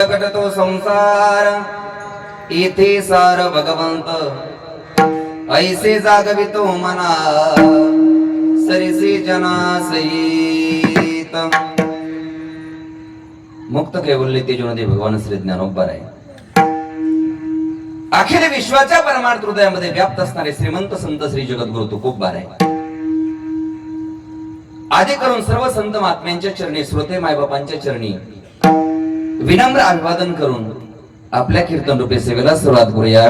तो संसार इथे सार भगवंत ऐसे जागवितो मना सरिसी जना सहित मुक्त कैवल्य तेजोनदी भगवान श्री ज्ञानोबा आहे. अखिल विश्वाच्या परमार्थ हृदयामध्ये व्याप्त असणारे श्रीमंत संत श्री जगद्गुरु तुकोबा आहे. आदी करून सर्व संत महात्म्यांच्या चरणी श्रोते मायबापांच्या चरणी विनम्र अभिवादन करून आपल्या कीर्तन रूपे सेवेला सुरुवात करूया.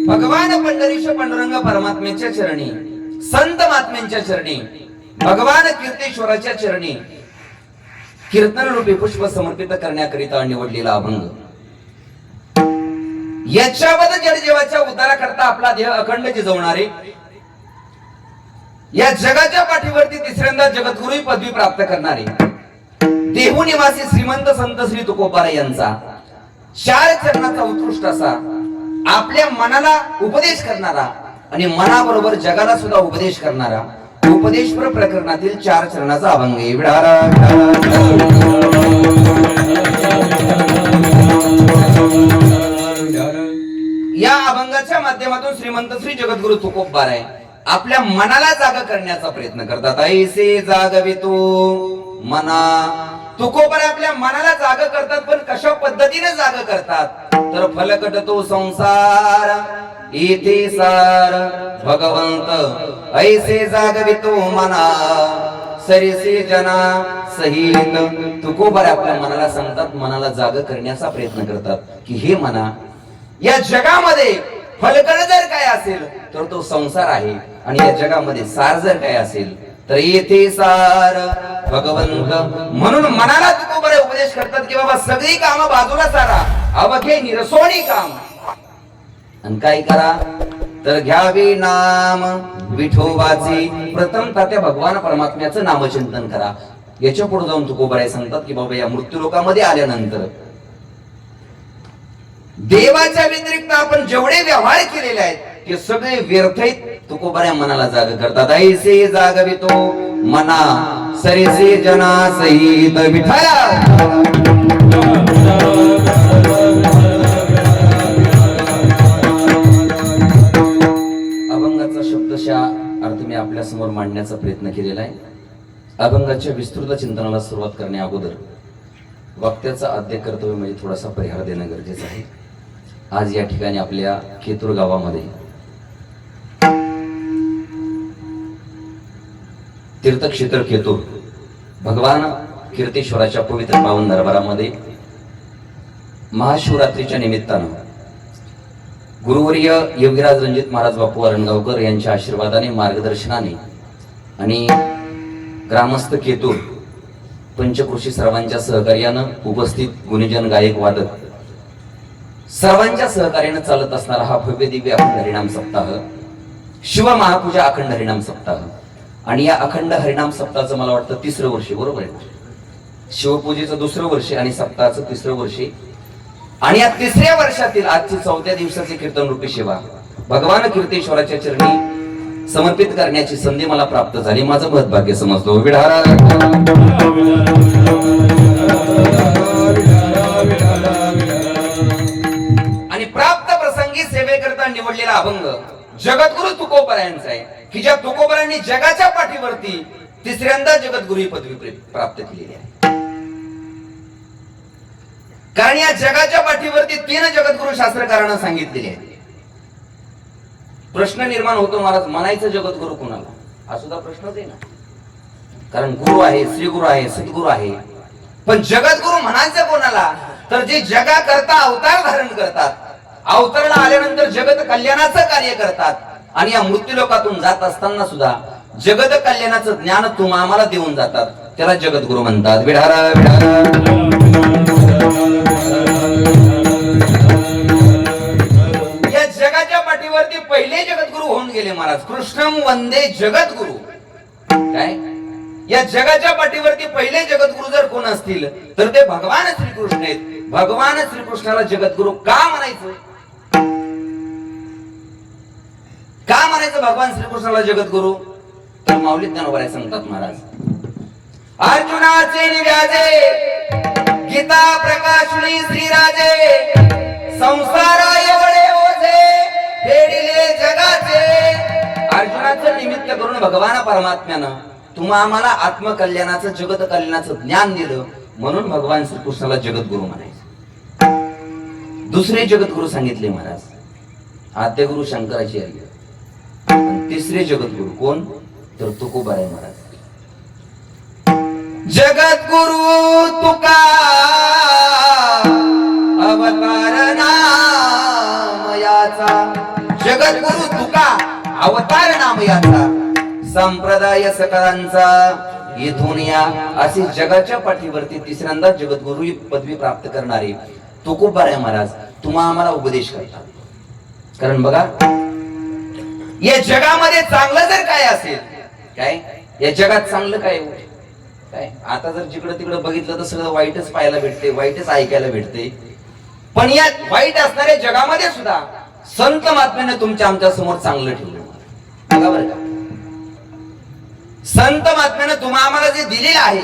भगवान पंढरीश पांडुरंग परमात्म्याच्या चरणी संत महात्म्यांच्या चरणी भगवान कीर्तेश्वराच्या चरणी कीर्तन रूपी पुष्प समर्पित करण्याकरिता निवडलेला अभंग. याच्यावर जडजीवाच्या उद्धाराकरता आपला देह अखंड जिजवणारे या जगाच्या पाठीवरती तिसऱ्यांदा जगद्गुरु ही पदवी प्राप्त करणारे देहू निवासी श्रीमंत संत श्री तुकोबा यांचा चार चरणाचा उत्कृष्ट असा आपल्या मनाला उपदेश करणारा आणि मनाबरोबर जगाला सुद्धा उपदेश करणारा उपदेशपर प्रकरणातील चार चरणाचा अभंग आहे. या अभंगाच्या माध्यमातून श्रीमंत श्री जगद्गुरु तुकोबा आहे आपल्या मनाला जागा करण्याचा प्रयत्न करतात. ऐसे जागवितो मना तुकोबा आपल्या मनाला जागा करतात. पण कशा पद्धतीने जागा करतात तर फलकट तो संसार इथे सार भगवंत ऐसे जागवितो मना सरिसे जना सहित. तुकोबा आपल्या मनाला सांगतात, मनाला जागा करण्याचा प्रयत्न करतात की हे मना या जगामध्ये फलकड जर काय असेल तर तो संसार आहे आणि या जगामध्ये सार जर काय असेल तर येथे सार भगवंत. म्हणून मनाला तुकोबा उपदेश करतात की बाबा सगळी कामं बाजूला सारा अवघे निरसोणी काम आणि काय करा तर घ्यावे नाम विठोबाचे. प्रथम त्या भगवान परमात्म्याचं नामचिंतन करा. याच्या पुढे जाऊन तुकोबा सांगतात की बाबा या मृत्यू लोकामध्ये आल्यानंतर देवाच्या व्यतिरिक्त आपण जेवढे व्यवहार केलेले आहेत ते सगळे व्यर्थ आहेत. तुकोबा मनाला जाग करतात. ऐसे जागवितो मना सरिसे जना सहित विठ्ठला. अभंगाचा शब्दशः अर्थ मी आपल्या समोर मांडण्याचा प्रयत्न केलेला आहे. अभंगाच्या विस्तृत चिंतनाला सुरुवात करण्या अगोदर वक्त्याचा आद्य कर्तव्य म्हणजे थोडासा परिहार देणं गरजेचं आहे. आज या ठिकाणी आपल्या खेतूर गावामध्ये तीर्थक्षेत्र खेतूर भगवान कीर्तेश्वराच्या पवित्र पावन दरबारामध्ये महाशिवरात्रीच्या निमित्तानं गुरुवर्य योगीराज रणजित महाराज बापू अरणगावकर यांच्या आशीर्वादाने मार्गदर्शनाने आणि ग्रामस्थ खेतूर पंचकृषी सर्वांच्या सहकार्यानं उपस्थित गुणीजन गायक वादक सर्वांच्या सहकार्यानं चालत असणारा हा भव्य दिव्य अखंड हरिनाम सप्ताह शिव महापूजा अखंड हरिनाम सप्ताह. आणि या अखंड हरिनाम सप्ताहाचं मला वाटतं 3रं वर्ष बरोबर आहे. शिवपूजेचं 2रं वर्ष आणि सप्ताहाचं 3रं वर्ष. आणि या 3ऱ्या वर्षातील आजची 4थ्या दिवसाची कीर्तन रूपी सेवा भगवान कीर्तेश्वराच्या चरणी समर्पित करण्याची संधी मला प्राप्त झाली. माझं महत्भाग्य समजतो. आणि प्राप्त प्रसंगी सेवेकरता निवडलेला अभंग जगद्गुरु तुकोबा यांचा आहे की ज्या तुकोबांनी जगाच्या पाठीवरती तिसऱ्यांदा जगद्गुरु ही पदवी प्राप्त केलेली आहे. कारण या जगाच्या पाठीवरती 3 जगद्गुरु शास्त्रकारांना सांगितलेले आहेत. प्रश्न निर्माण होतो महाराज म्हणायचं जगद्गुरु कोणाला हा सुद्धा प्रश्नच आहे ना. कारण गुरु आहे, श्रीगुरु आहे, सद्गुरु आहे, पण जगद्गुरु म्हणायचं कोणाला तर जे जगा करता अवतार धारण करतात, अवतरला आल्यानंतर जगत कल्याणाचं कार्य करतात आणि या मृत्यू लोकातून जात असताना सुद्धा जगत कल्याणाचं ज्ञान तुम्हा आम्हाला देऊन जातात. त्याला जगद्गुरु म्हणतात. या जगाच्या पाठीवरती पहिले जगद्गुरु होऊन गेले महाराज. कृष्णम वंदे जगद्गुरु. काय या जगाच्या पाठीवरती पहिले जगद्गुरु जर कोण असतील तर ते भगवान श्रीकृष्ण आहेत. भगवान श्रीकृष्णाला जगद्गुरु का म्हणायचं? का म्हणायचं भगवान श्रीकृष्णाला जगद्गुरु? तर माऊली ज्ञानोबा सांगतात महाराज, अर्जुनाचे निव्याजे गीता प्रकाशनी श्रीराजे, संसार एवढे ओझे फेडिले जगाचे. अर्जुनाचं निमित्त करून भगवान परमात्म्यानं तुम्हा आम्हाला आत्मकल्याणाचं जगत कल्याणाचं ज्ञान दिलं, म्हणून भगवान श्रीकृष्णाला जगद्गुरु म्हणायचे. दुसरे जगद्गुरु सांगितले महाराज, आद्य गुरु शंकराचार्य, तिसरे जगद्गुरु कोण तर तुकोबाराय महाराज. जगद्गुरु तुका अवतार नामयाचा, जगद्गुरु तुका अवतार नामयाचा, संप्रदाय सकलांचा इथून या अशी जगाच्या पाठीवरती तिसऱ्यांदा जगद्गुरु ही पदवी प्राप्त करणारे तुकोबाराय महाराज तुम्हा आम्हाला उपदेश करतात. कारण बघा, या जगामध्ये चांगलं जर काय असेल, काय या जगात चांगलं काय काय आता जर जिकडे तिकडे बघितलं तर सगळं वाईटच पाहायला भेटते, वाईटच ऐकायला भेटते. पण या वाईट असणाऱ्या जगामध्ये सुद्धा संत महात्म्याने तुमच्या आमच्या समोर चांगलं ठेवलं. बघा बरं का, संत महात्म्याने तुम्हा आम्हाला जे दिलेलं आहे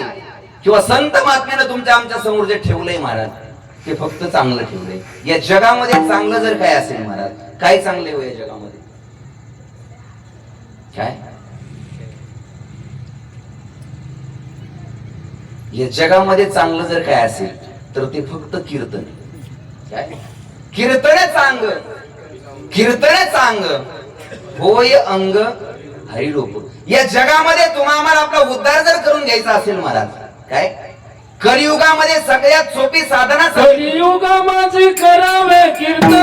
किंवा संत महात्म्याने तुमच्या आमच्या समोर जे ठेवलंय महाराज, ते फक्त चांगलं ठेवलंय. या जगामध्ये चांगलं जर काय असेल महाराज, काय चांगले हो या जगामध्ये, काय या जगामध्ये चांगलं जर काय असेल तर ते फक्त कीर्तन. काय कीर्तन चांग, कीर्तन चांग होय अंग हरिलोक. या जगामध्ये तुम्हा आम्हाला आपला उद्धार जर करून घ्यायचा असेल महाराज, काय कलियुगामध्ये सगळ्यात सोपी साधना, कलियुगामध्ये करावे कीर्तन.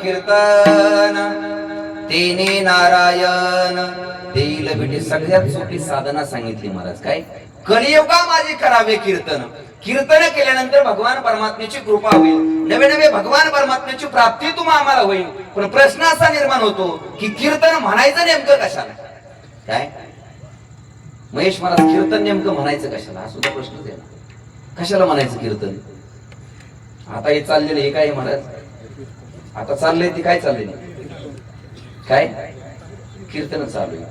कीर्तन तेने नारायण देईल भेटे. सगळ्यात सोपी साधना सांगितली महाराज, काय कलियुगा माझे करावे कीर्तन. कीर्तन केल्यानंतर भगवान परमात्म्याची कृपा होईल, नवे नवे भगवान परमात्म्याची प्राप्ती तुम्हाला आम्हाला होईल. पण प्रश्न असा निर्माण होतो की कीर्तन म्हणायचं नेमकं कशाला? काय महेश महाराज, कीर्तन नेमकं म्हणायचं कशाला हा सुद्धा प्रश्नच आहे ना. कशाला म्हणायचं कीर्तन? आता हे चाललेलं हे काय महाराज, आता चाललंय ते काय चाललंय, काय कीर्तन चालू आहे.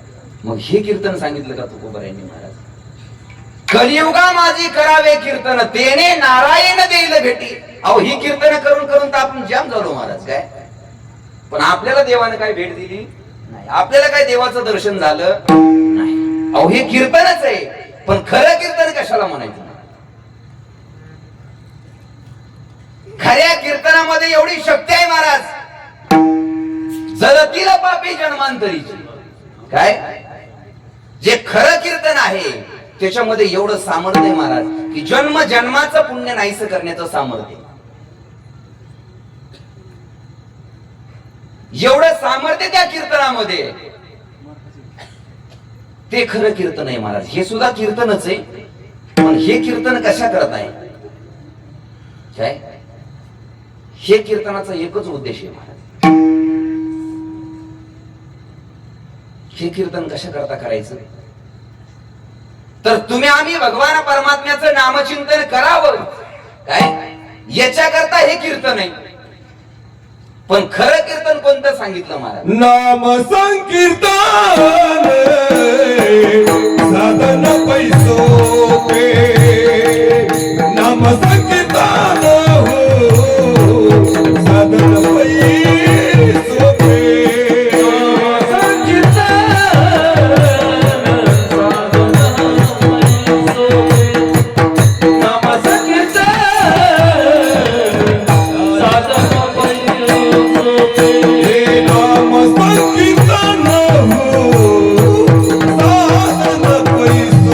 मग हे कीर्तन सांगितलं का तुकोबारायांनी महाराज? कलियुगा माझी करावे कीर्तन तेने नारायण देईल भेटी. अहो ही कीर्तन करून करून तर आपण जाम झालो महाराज. काय पण आपल्याला देवाने काय भेट दिली नाही, आपल्याला काय देवाचं दर्शन झालं नाही. अहो हे कीर्तनच आहे, पण खरं कीर्तन कशाला म्हणायचं? खऱ्या कीर्तनामध्ये एवढी शक्ती आहे महाराज, जळतील पापी जन्मांतरीची. काय जे खरं कीर्तन आहे त्याच्यामध्ये एवढं सामर्थ्य आहे महाराज की जन्म जन्माचं पुण्य नाहीस करण्याचं सामर्थ्य. एवढं सामर्थ्य त्या कीर्तनामध्ये, ते खरं कीर्तन आहे महाराज. हे सुद्धा कीर्तनच आहे, पण हे कीर्तन कशा करताय? काय हे कीर्तनाचा एकच उद्देश आहे महाराज. हे कीर्तन कशा करता करायचं? तर तुम्ही आम्ही भगवान परमात्म्याचं नामचिंतन करावं. काय याच्याकरता हे कीर्तन आहे. पण खरं कीर्तन कोणतं सांगितलं महाराज? नाम संकीर्तन साधन पैसो पे, नाम संकीर्तन साधन पैसो पे. पैसो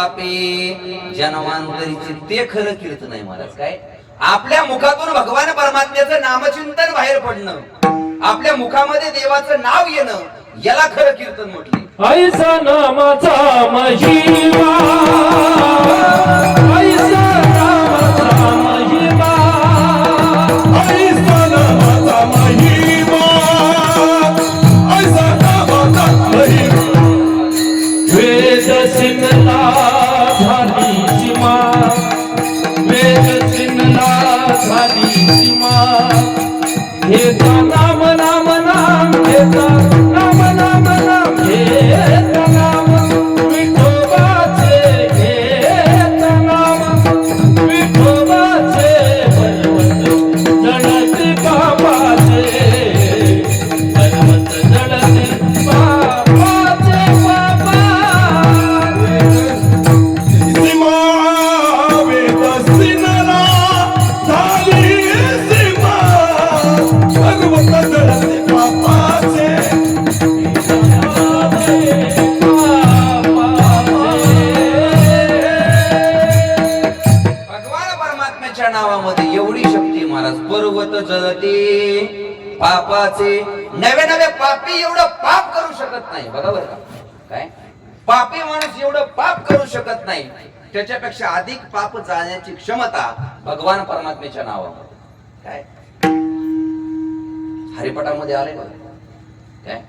पापे जन्मांतरीचे ते खरं कीर्तन आहे महाराज. काय आपल्या मुखातून भगवान परमात्म्याचं नामचिंतन बाहेर पडणं, आपल्या मुखामध्ये देवाचं नाव येणं, याला खरं कीर्तन म्हटले. ऐसा नामाचा महिमा, ऐसा नामाचा महिमा, ऐसा नामाचा महिमा, ऐसा नामाचा महिमा. वेद सिमला झाली सीमा, वेद सिमला झाली सीमा. घेता नाम नाम नाम, घेता नाम नाम नाम, घेता नाम विठोबाचे, घेता नाम विठोबाचे. बलवंत जडते बाबाचे, बलवंत जडते बाबाचे. बाबा सीमा, वेद सिमला झाली सीमा, भगवंत जडते बाबाचे. भगवान परमात्म्याच्या नावामध्ये एवढी शक्ती महाराज. पर्वत जळते पापाचे. नवे नवे पापी एवढं पाप करू शकत नाही. बघा बरं का, काय पापी माणूस एवढं पाप करू शकत नाही. त्याच्यापेक्षा अधिक पाप जाण्याची क्षमता भगवान परमात्म्याच्या नावामध्ये. काय हरिपटामध्ये आले बघा, काय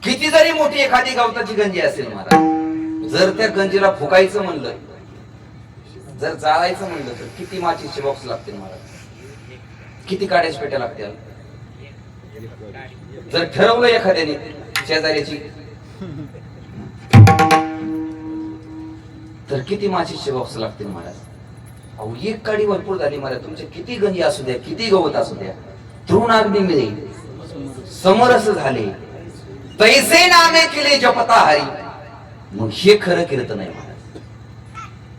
किती जरी मोठी एखादी गवताची गंजी असेल महाराज, जर त्या गंजीला फुकायचं म्हणलं, जर जाळायचं म्हणलं तर किती माचीचे बॉक्स लागतील महाराज, किती काड्याच्या पेट्या लागतील. जर ठरवलं एखाद्याने शेजाऱ्याची, तर किती माचीचे बॉक्स लागतील महाराज. अहो एक काडी भरपूर झाली महाराज. तुमचे किती गंजी असू द्या, किती गवत असू द्या, तृणाग्नी मिळे समरस झाले, तैसे नामे केले जपता हरी. मग हे खरं कीर्तन आहे महाराज.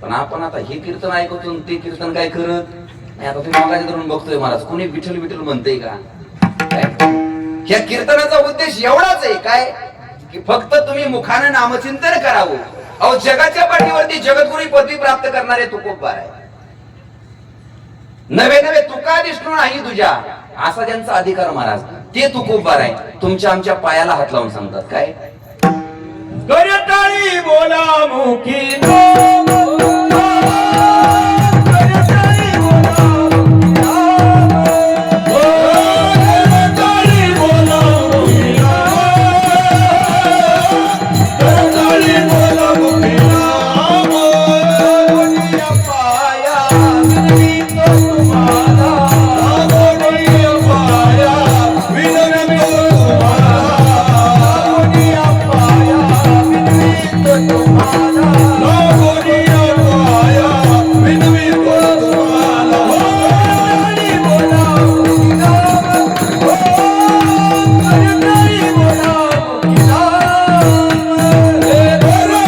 पण आपण आता हे कीर्तन ऐकतो, ते कीर्तन काय करत नाही. आता तुम्ही मागाच्या धरून बघतोय महाराज, कोणी विठ्ठल विठ्ठल म्हणतंय का? ह्या कीर्तनाचा उद्देश एवढाच आहे काय, की फक्त तुम्ही मुखाने नामचिंतन करावं. अहो जगाच्या पाठीवरती जगद्गुरू पदवी प्राप्त करणारे तुकोबार आहे. नवे नवे तुका दिसतो नाही तुझ्या, असा त्यांचा अधिकार महाराज. ते तुकोबार आहे. तुमच्या आमच्या पायाला हात लावून सांगतात काय, करताळी बोला मुखी नो, करताळी बोला मुखी नो, करताळी बोला मुखी नो, करताळी बोला मुखी नो. गोडिया पाया विनवितो तुम्हाला, गोडिया पाया विनवितो तुम्हाला, गोडिया पाया विनवितो तुम्हाला, गोडिया पाया विनवितो तुम्हाला. करताळी बोला मुखी नो, करताळी बोला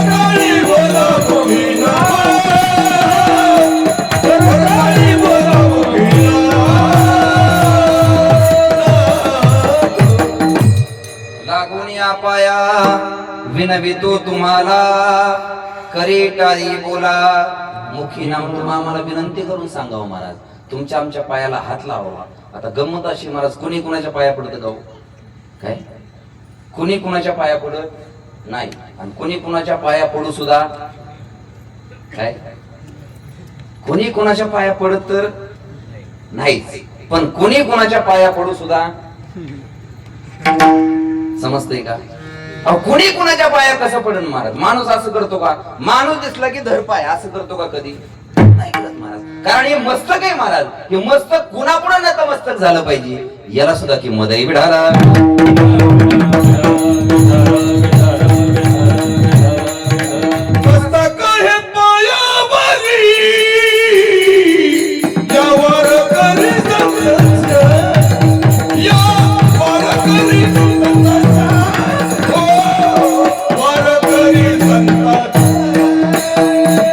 मुखी नो, करताळी बोला मुखी नो, करताळी बोला मुखी नो. लागून या पाया विनवितो तुम्हाला, करे टाळी बोला मुखी नाम. तुम्हा आम्हाला विनंती करून सांगावं महाराज, तुमच्या आमच्या पायाला हात लावावा. आता गंमत अशी महाराज, कुणी कुणाच्या पाया पडत गाव काय, कुणी कुणाच्या पाया पडत नाही. आणि कुणी कुणाच्या पाया पडू सुद्धा काय, कुणी कुणाच्या पाया पडत तर नाहीच, पण कुणी कुणाच्या पाया पडू सुद्धा. समजतंय का? अहो कुणी कुणाच्या पाया कसं पडन महाराज. माणूस असं करतो का, माणूस दिसला की धरपाय असं करतो का कधी? नाही करत महाराज. कारण हे मस्तक आहे महाराज, हे मस्तक कुणापुढे नतमस्तक झालं पाहिजे, याला सुद्धा किंमत आहे. विढाला मस्तक हे पायावरी, यावर करी संतोष, यावर करी संतोष, ओ वर करी संतोष.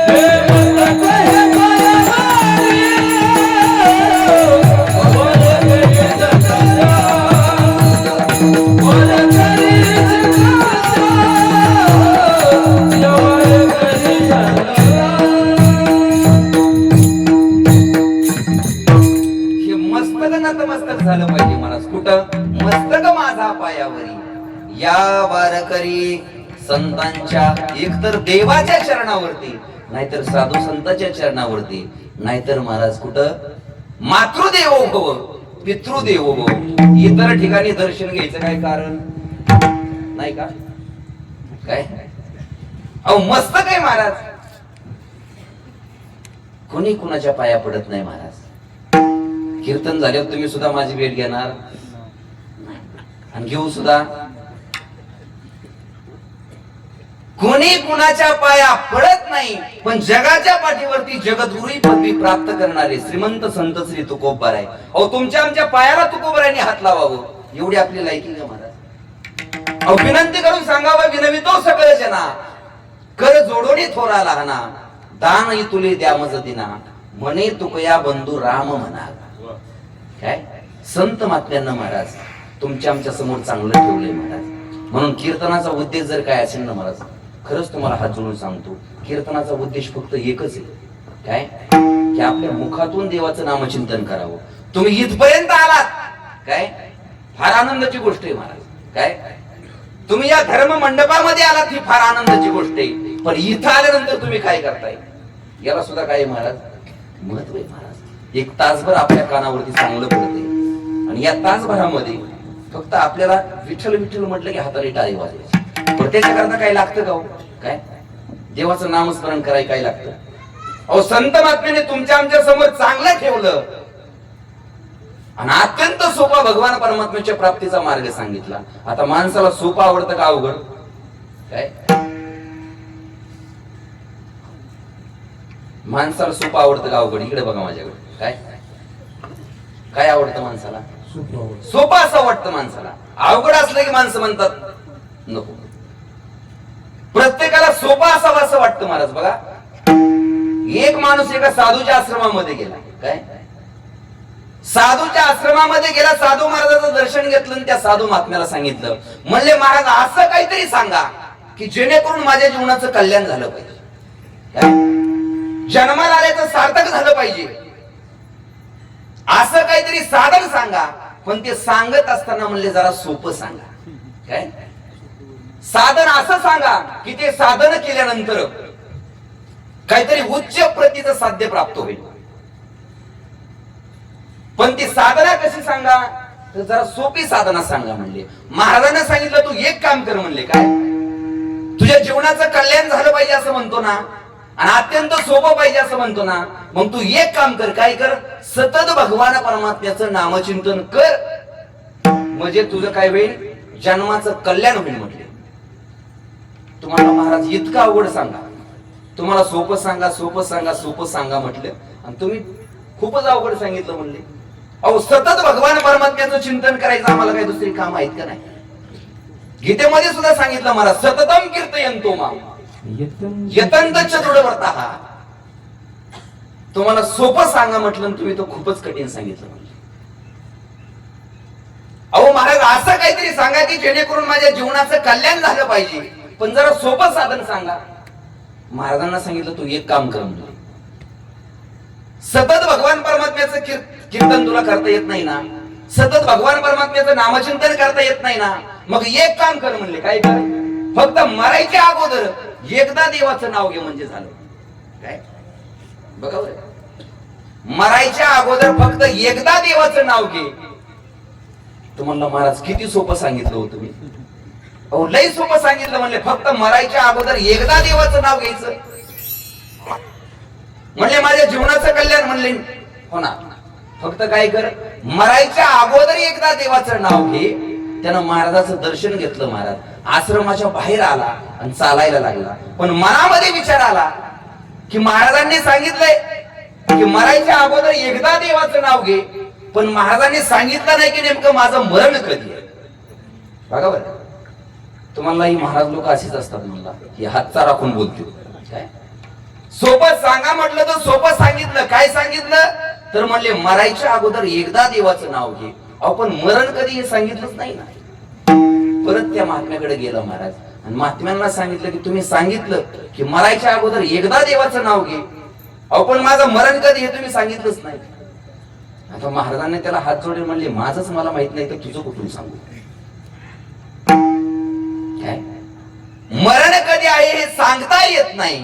हे मस्तक हे पायावरी, वर करी संतोष, वर करी संतोष. नतमस्तक झालं पाहिजे महाराज. कुठं? मस्तक माझा पायावरी. या वारकरी संतांच्या एकतर देवाच्या चरणावरती, नाहीतर साधू संतांच्या चरणावरती, नाहीतर महाराज कुठं? मातृदेवो भव, पितृदेवो भव. इतर ठिकाणी दर्शन घ्यायचं काय कारण नाही का? काय अहो मस्तक आहे महाराज. कोणी कुणाच्या पाया पडत नाही महाराज. कीर्तन झाल्यावर तुम्ही सुद्धा माझी भेट घेणार आणि घेऊ सुद्धा. कोणी कुणाच्या पाया पडत नाही, पण जगाच्या पाठीवरती जगद्गुरू पदवी प्राप्त करणारे श्रीमंत संत श्री तुकोबाराय. अहो तुमच्या आमच्या पायाला तुकोबारायांनी हात लावावं एवढी आपली लायकी का महाराज? अहो विनंती करून सांगावं, विनवितो सकळ जना, कर जोडोनी थोरा लहाना, दान तुले द्या मज दिना, म्हणे तुकया बंधू राम म्हणा. काय संत महात्म्यांना महाराज तुमच्या आमच्या समोर चांगलं ठेवलंय महाराज. म्हणून कीर्तनाचा उद्देश जर काय असेल ना महाराज, खरंच तुम्हाला हात जोडून सांगतो, कीर्तनाचा उद्देश फक्त एकच आहे. काय? की आपल्या मुखातून देवाचं नामचिंतन करावं. तुम्ही इथपर्यंत आलात, काय फार आनंदाची गोष्ट आहे महाराज. काय तुम्ही या धर्म मंडपामध्ये आलात ही फार आनंदाची गोष्ट आहे. पण इथं आल्यानंतर तुम्ही काय करताय याला सुद्धा काय महाराज महत्व आहे महाराज. एक तासभर आपल्या कानावरती चांगलं पडते आणि या तासभरामध्ये फक्त आपल्याला विठ्ठल विठ्ठल म्हटलं की हाताने टाळी वाजवायची. पण त्याच्याकरता काय लागतं का हो? काय देवाचं नामस्मरण करायला काय लागतं? अहो संत महात्म्याने तुमच्या आमच्या समोर चांगलं ठेवलं आणि अत्यंत सोपा भगवान परमात्म्याच्या प्राप्तीचा मार्ग सांगितला. आता माणसाला सोपा आवडतं का अवघड? काय माणसाला सोपं आवडतं का अवघड? इकडे बघा माझ्याकडे. काय काय आवडतं माणसाला? सोपं असं वाटतं माणसाला. अवघड असलं की माणसं म्हणतात नको. प्रत्येकाला सोपं असावं असं वाटतं महाराज. बघा एक माणूस एका साधूच्या आश्रमामध्ये गेला. काय साधूच्या आश्रमामध्ये गेला, साधू महाराजाचं दर्शन घेतलं आणि त्या साधू महात्म्याला सांगितलं, म्हणले महाराज असं काहीतरी सांगा की जेणेकरून माझ्या जीवनाचं कल्याण झालं पाहिजे. जन्माला आल्याचं सार्थक झालं पाहिजे, असं काहीतरी साधन सांगा. पण ते सांगत असताना म्हणले जरा सोपं सांगा. काय साधन असं सांगा की ते साधन केल्यानंतर काहीतरी उच्च प्रतीचं साध्य प्राप्त होईल. पण ती साधना कशी सांगा तर जरा सोपी साधना सांगा म्हणले. महाराजांना सांगितलं तू एक काम कर म्हणले. काय तुझ्या जीवनाचं कल्याण झालं पाहिजे असं म्हणतो ना, आणि अत्यंत सोपं पाहिजे असं म्हणतो ना, मग तू एक काम कर. काय कर? सतत भगवान परमात्म्याचं नामचिंतन कर, म्हणजे तुझं काय होईल? जन्माचं कल्याण होईल म्हटले. तुम्हाला महाराज इतकं अवघड सांगा, तुम्हाला सोपं सांगा सोपं सांगा सोपं सांगा म्हटलं आणि तुम्ही खूपच अवघड सांगितलं म्हणले. अहो सतत भगवान परमात्म्याचं चिंतन करायचं आम्हाला काही दुसरी काम आहेत का नाही? गीतेमध्ये सुद्धा सांगितलं महाराज सततम कीर्तयन्तो माम यतंत चतुर्वर्तः. तुम्हाला सोपं सांगा म्हटलं तुम्ही तो खूपच कठीण सांगितलं म्हणले. अहो महाराज असं काहीतरी सांगा की जेणेकरून माझ्या जीवनाचं कल्याण झालं पाहिजे, पण जरा सोपं साधन सांगा. महाराजांना सांगितलं तू एक काम कर म्हणले. सतत भगवान परमात्म्याचं कीर्तन तुला करता येत नाही ना, सतत भगवान परमात्म्याचं नामचिंतन करता येत नाही ना, मग एक काम कर म्हणले. काय कर? फक्त मरायच्या अगोदर एकदा देवाचं नाव घे म्हणजे झालं. काय बघा मरायच्या अगोदर फक्त एकदा देवाचं नाव घे. तुम्हाला महाराज किती सोपं सांगितलं होतं मी. अहो लई सोपं सांगितलं म्हणले. फक्त मरायच्या अगोदर एकदा देवाचं नाव घ्यायचं म्हणले माझ्या जीवनाचं कल्याण म्हणले हो ना. फक्त काय कर? मरायच्या अगोदर एकदा देवाचं नाव घे. त्यानं महाराजाचं दर्शन घेतलं. महाराज आश्रमाच्या बाहेर आला आणि चालायला लागला, पण मनामध्ये विचार आला की महाराजांनी सांगितलंय की मरायच्या अगोदर एकदा देवाचं नाव घे, पण महाराजांनी सांगितलं नाही की नेमकं माझं मरण कधी आहे. बघा बरं तुम्हाला ही महाराज लोक अशीच असतात म्हणला की हातचा राखून बोलतील. काय सोपं सांगा म्हटलं तर सोपं सांगितलं. काय सांगितलं तर म्हणले मरायच्या अगोदर एकदा देवाचं नाव घे. आपण मरण कधी हे सांगितलंच नाही ना. परत त्या महात्म्याकडे गेला महाराज आणि महात्म्यांना सांगितलं की तुम्ही सांगितलं की मरायच्या अगोदर एकदा देवाचं नाव घे, आपण माझं मरण कधी हे तुम्ही सांगितलंच नाही. आता महाराजांनी त्याला हात जोडले, म्हणले माझंच मला माहित नाही तर तुझं कुठून सांगू. काय मरण कधी आहे हे सांगता येत नाही,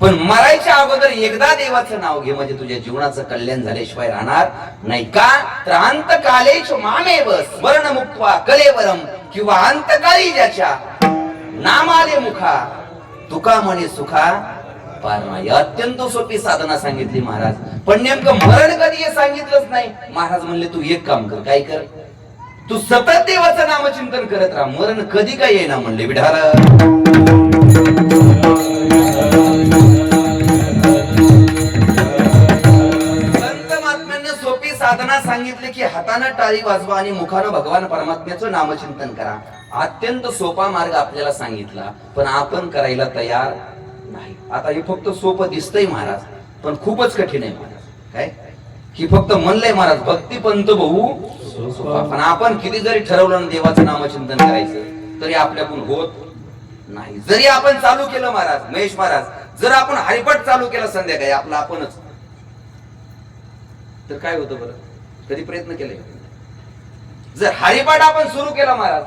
पण मरायच्या अगोदर एकदा देवाचं नाव घे, म्हणजे तुझ्या जीवनाचं कल्याण झाल्याशिवाय राहणार नाही. का तर अंतकालेच मामेव स्मरण मुक्त्वा कलेवरम, किंवा अंतकाळी ज्याच्या नामाले मुखा तुका म्हणे सुखा पार नाही. अत्यंत सोपी साधना सांगितली महाराज, पण नेमकं मरण कधी हे सांगितलंच नाही. महाराज म्हणले तू एक काम कर, काय कर, तू सतत देवाचं नामचिंतन करत राहा, मरण कधी काय येईना म्हणले विठाला. संत महात्म्यांनी सोपी साधना सांगितली की हातानं टाळी वाजवा आणि मुखानं भगवान परमात्म्याचं नामचिंतन करा. अत्यंत सोपा मार्ग आपल्याला सांगितला, पण आपण करायला तयार नाही. आता हे फक्त सोपं दिसतंय महाराज, पण खूपच कठीण आहे महाराज. काय की फक्त म्हणलंय महाराज भक्ती पंत बहु सोपा, पण आपण किती जरी ठरवलं ना देवाचं नामचिंतन करायचं तरी आपल्याकडून होत नाही. जरी आपण चालू केलं महाराज, महेश महाराज, जर आपण हरिपाठ चालू केला संध्याकाळी आपला आपणच, तर काय होतं बरं? कधी प्रयत्न केले? जर हरिपाठ आपण सुरू केला महाराज,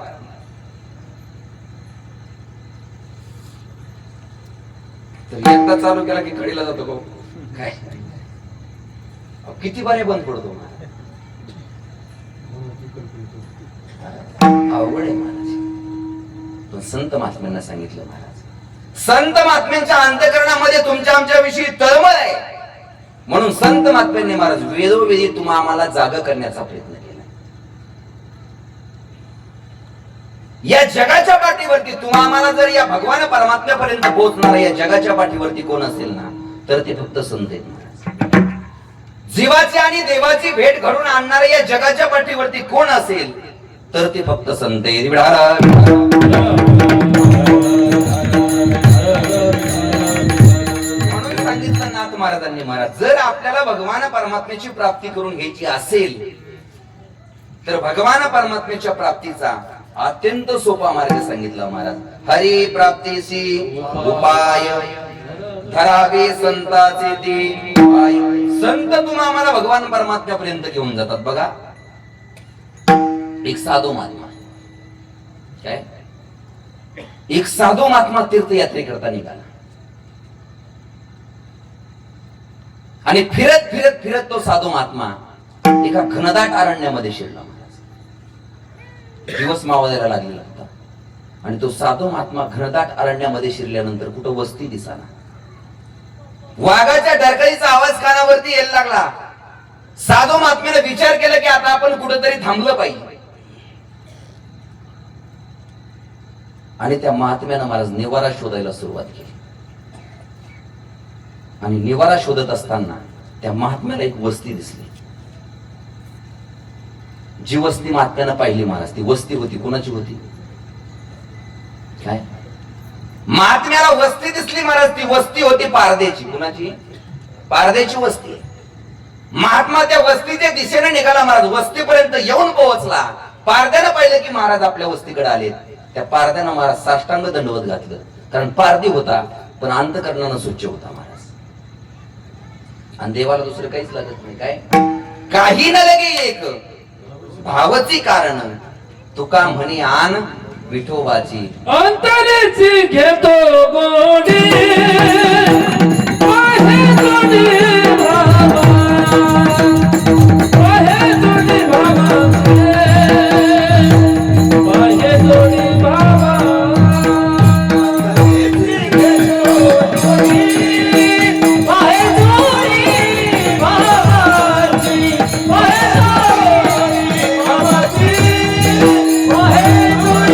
तर एकदा चालू केला की कडीला जातो भाऊ. काय किती बारे बंद पडतो महाराज, अवघड आहे महाराज. पण संत महात्म्यांना सांगितलं महाराज, संत महात्म्यांच्या अंतःकरणामध्ये तुमच्या आमच्या विषयी तळमळ आहे, म्हणून संत महात्म्यांनी महाराज वेदोवेदी तुम्हा आम्हाला जागा करण्याचा प्रयत्न केला. या जगाच्या पाठीवरती तुम्हा आम्हाला जर या भगवान परमात्म्यापर्यंत पोहोचणारा या जगाच्या पाठीवरती कोण असेल ना, तर ते फक्त संत आहेत महाराज. जीवाची आणि देवाची भेट घडून आणणाऱ्या या जगाच्या पाठीवरती कोण असेल तर ते फक्त संत आहेत. म्हणून सांगितलं नाथ महाराजांनी, महाराज जर आपल्याला भगवान परमात्म्याची प्राप्ती करून घ्यायची असेल तर भगवान परमात्म्याच्या प्राप्तीचा अत्यंत सोपा मार्ग सांगितला महाराज. हरी प्राप्तीसी उपाय धरावे संताचे ते उपाय. संत तुम्हा आम्हाला भगवान परमात्म्यापर्यंत घेऊन जातात. बघा एक साधू महात्मा, काय एक साधू महात्मा तीर्थयात्रे करता निघाला आणि फिरत फिरत फिरत तो साधू महात्मा एका घनदाट अरण्यामध्ये शिरला महाराज. दिवस मावळायला लागलेला होता आणि तो साधू महात्मा घनदाट अरण्यामध्ये शिरल्यानंतर कुठं वस्ती दिसाना. वाघाच्या डरकाळीचा आवाज कानावरती यायला लागला. साधू महात्म्याने विचार केला की आता आपण कुठेतरी थांबलं पाहिजे, आणि त्या महात्म्यानं महाराज निवारा शोधायला सुरुवात केली. आणि निवारा शोधत असताना त्या महात्म्याला एक वस्ती दिसली. जी वस्ती महात्म्यानं पाहिली महाराज, ती वस्ती होती कोणाची होती? काय महात्म्याला वस्ती दिसली महाराज, ती वस्ती होती पारदेची. कुणाची? पारदेची वस्ती. महात्मा त्या वस्तीच्या दिशेने निघाला महाराज. वस्तीपर्यंत येऊन पोहोचला. पारद्यानं पाहिलं की महाराज आपल्या वस्तीकडे आले. त्या पारद्यानं महाराज साष्टांग दंडवत घातलं, कारण पारदी होता पण अंतःकरणानं स्वच्छ होता महाराज. आणि देवाला दुसरं काहीच लागत नाही. काय काही न लगे एक भावची कारण तुका म्हणे आन विठोबाची अंतरेची घेतो गोडी आहे जोडी बाबा, आहे जोडी बाबा, आहे जोडी बाबा. अंतरेची घेतो गोडी आहे जोडी बाबाची, आहे जोडी बाबाची, आहे जोडी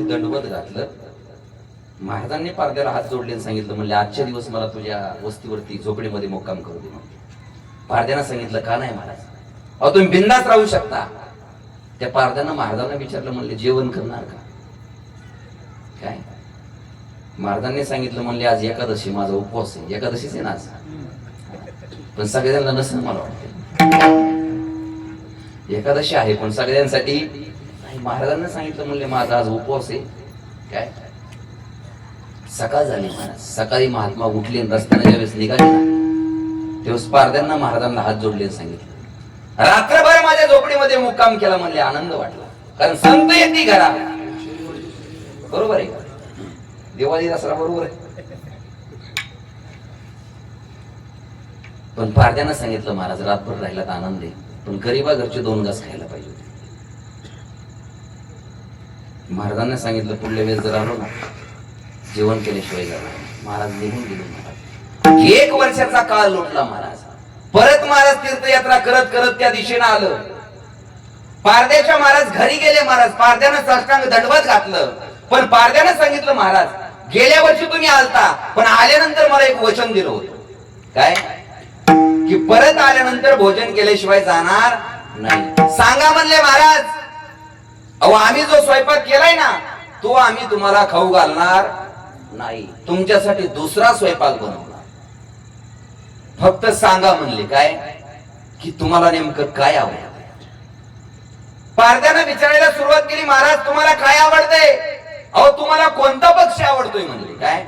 दंडवत घातलं. महाराजांनी पारद्याला हात जोडले आणि सांगितलं, म्हणले आजच्या दिवस मला तुझ्या वस्तीवरती झोपडीमध्ये मुक्काम करू दे. पारद्यानं सांगितलं का नाही महाराज, अहो तुम्ही बिंदास राहू शकता. त्या पारद्यानं महाराजांना विचारलं, म्हणले जेवण करणार का? काय महाराजांनी सांगितलं, म्हणले आज एकादशी, माझा उपवास आहे. एकादशीच आहे ना आज, पण सगळ्यांना नसेल मला वाटतं. एकादशी आहे पण सगळ्यांसाठी नाही. महाराजांना सांगितलं म्हणले माझा आज उपवास आहे. काय सकाळ झाली महाराज. सकाळी महात्मा उठले आणि रस्त्याने ज्यावेळेस निघाले ना तेव्हा पारद्यांना महाराजांना हात जोडले आणि सांगितलं रात्रभर माझ्या झोपडीमध्ये मुक्काम केला म्हणले. आनंद वाटला कारण संत येते घरा. बरोबर आहे दिवाळी दसरा बरोबर आहे. पण पारद्यांना सांगितलं महाराज रातभर राहिला तर आनंद आहे पण गरीबा घरचे 2 घास खायला पाहिजे होते. महाराजांना सांगितलं पुढल्या वेळेस जर आलो ना जेवण केल्याशिवाय जाणार. महाराज निघून गेले. महाराज 1 वर्षाचा काळ लोटला. महाराज परत महाराज तीर्थयात्रा करत करत त्या दिशेनं आलं. पारद्याच्या महाराज घरी गेले. महाराज पारद्यानं साष्टांग दंडवत घातलं पण पारद्यानं सांगितलं महाराज गेल्या वर्षी तुम्ही आलता पण आल्यानंतर मला एक वचन दिलं होतं. काय की परत आल्यानंतर भोजन केल्याशिवाय जाणार नाही. सांगा म्हणले महाराज. अहो आम्ही जो स्वयंपाक केलाय ना तो आम्ही तुम्हाला खाऊ घालणार नाही. तुमच्यासाठी दुसरा स्वयंपाक बनवणार. फक्त सांगा म्हणले काय की तुम्हाला नेमकं काय आवडतं. पारद्यानं विचारायला सुरुवात केली महाराज तुम्हाला काय आवडतंय. अहो तुम्हाला कोणता पक्ष आवडतोय म्हणले. काय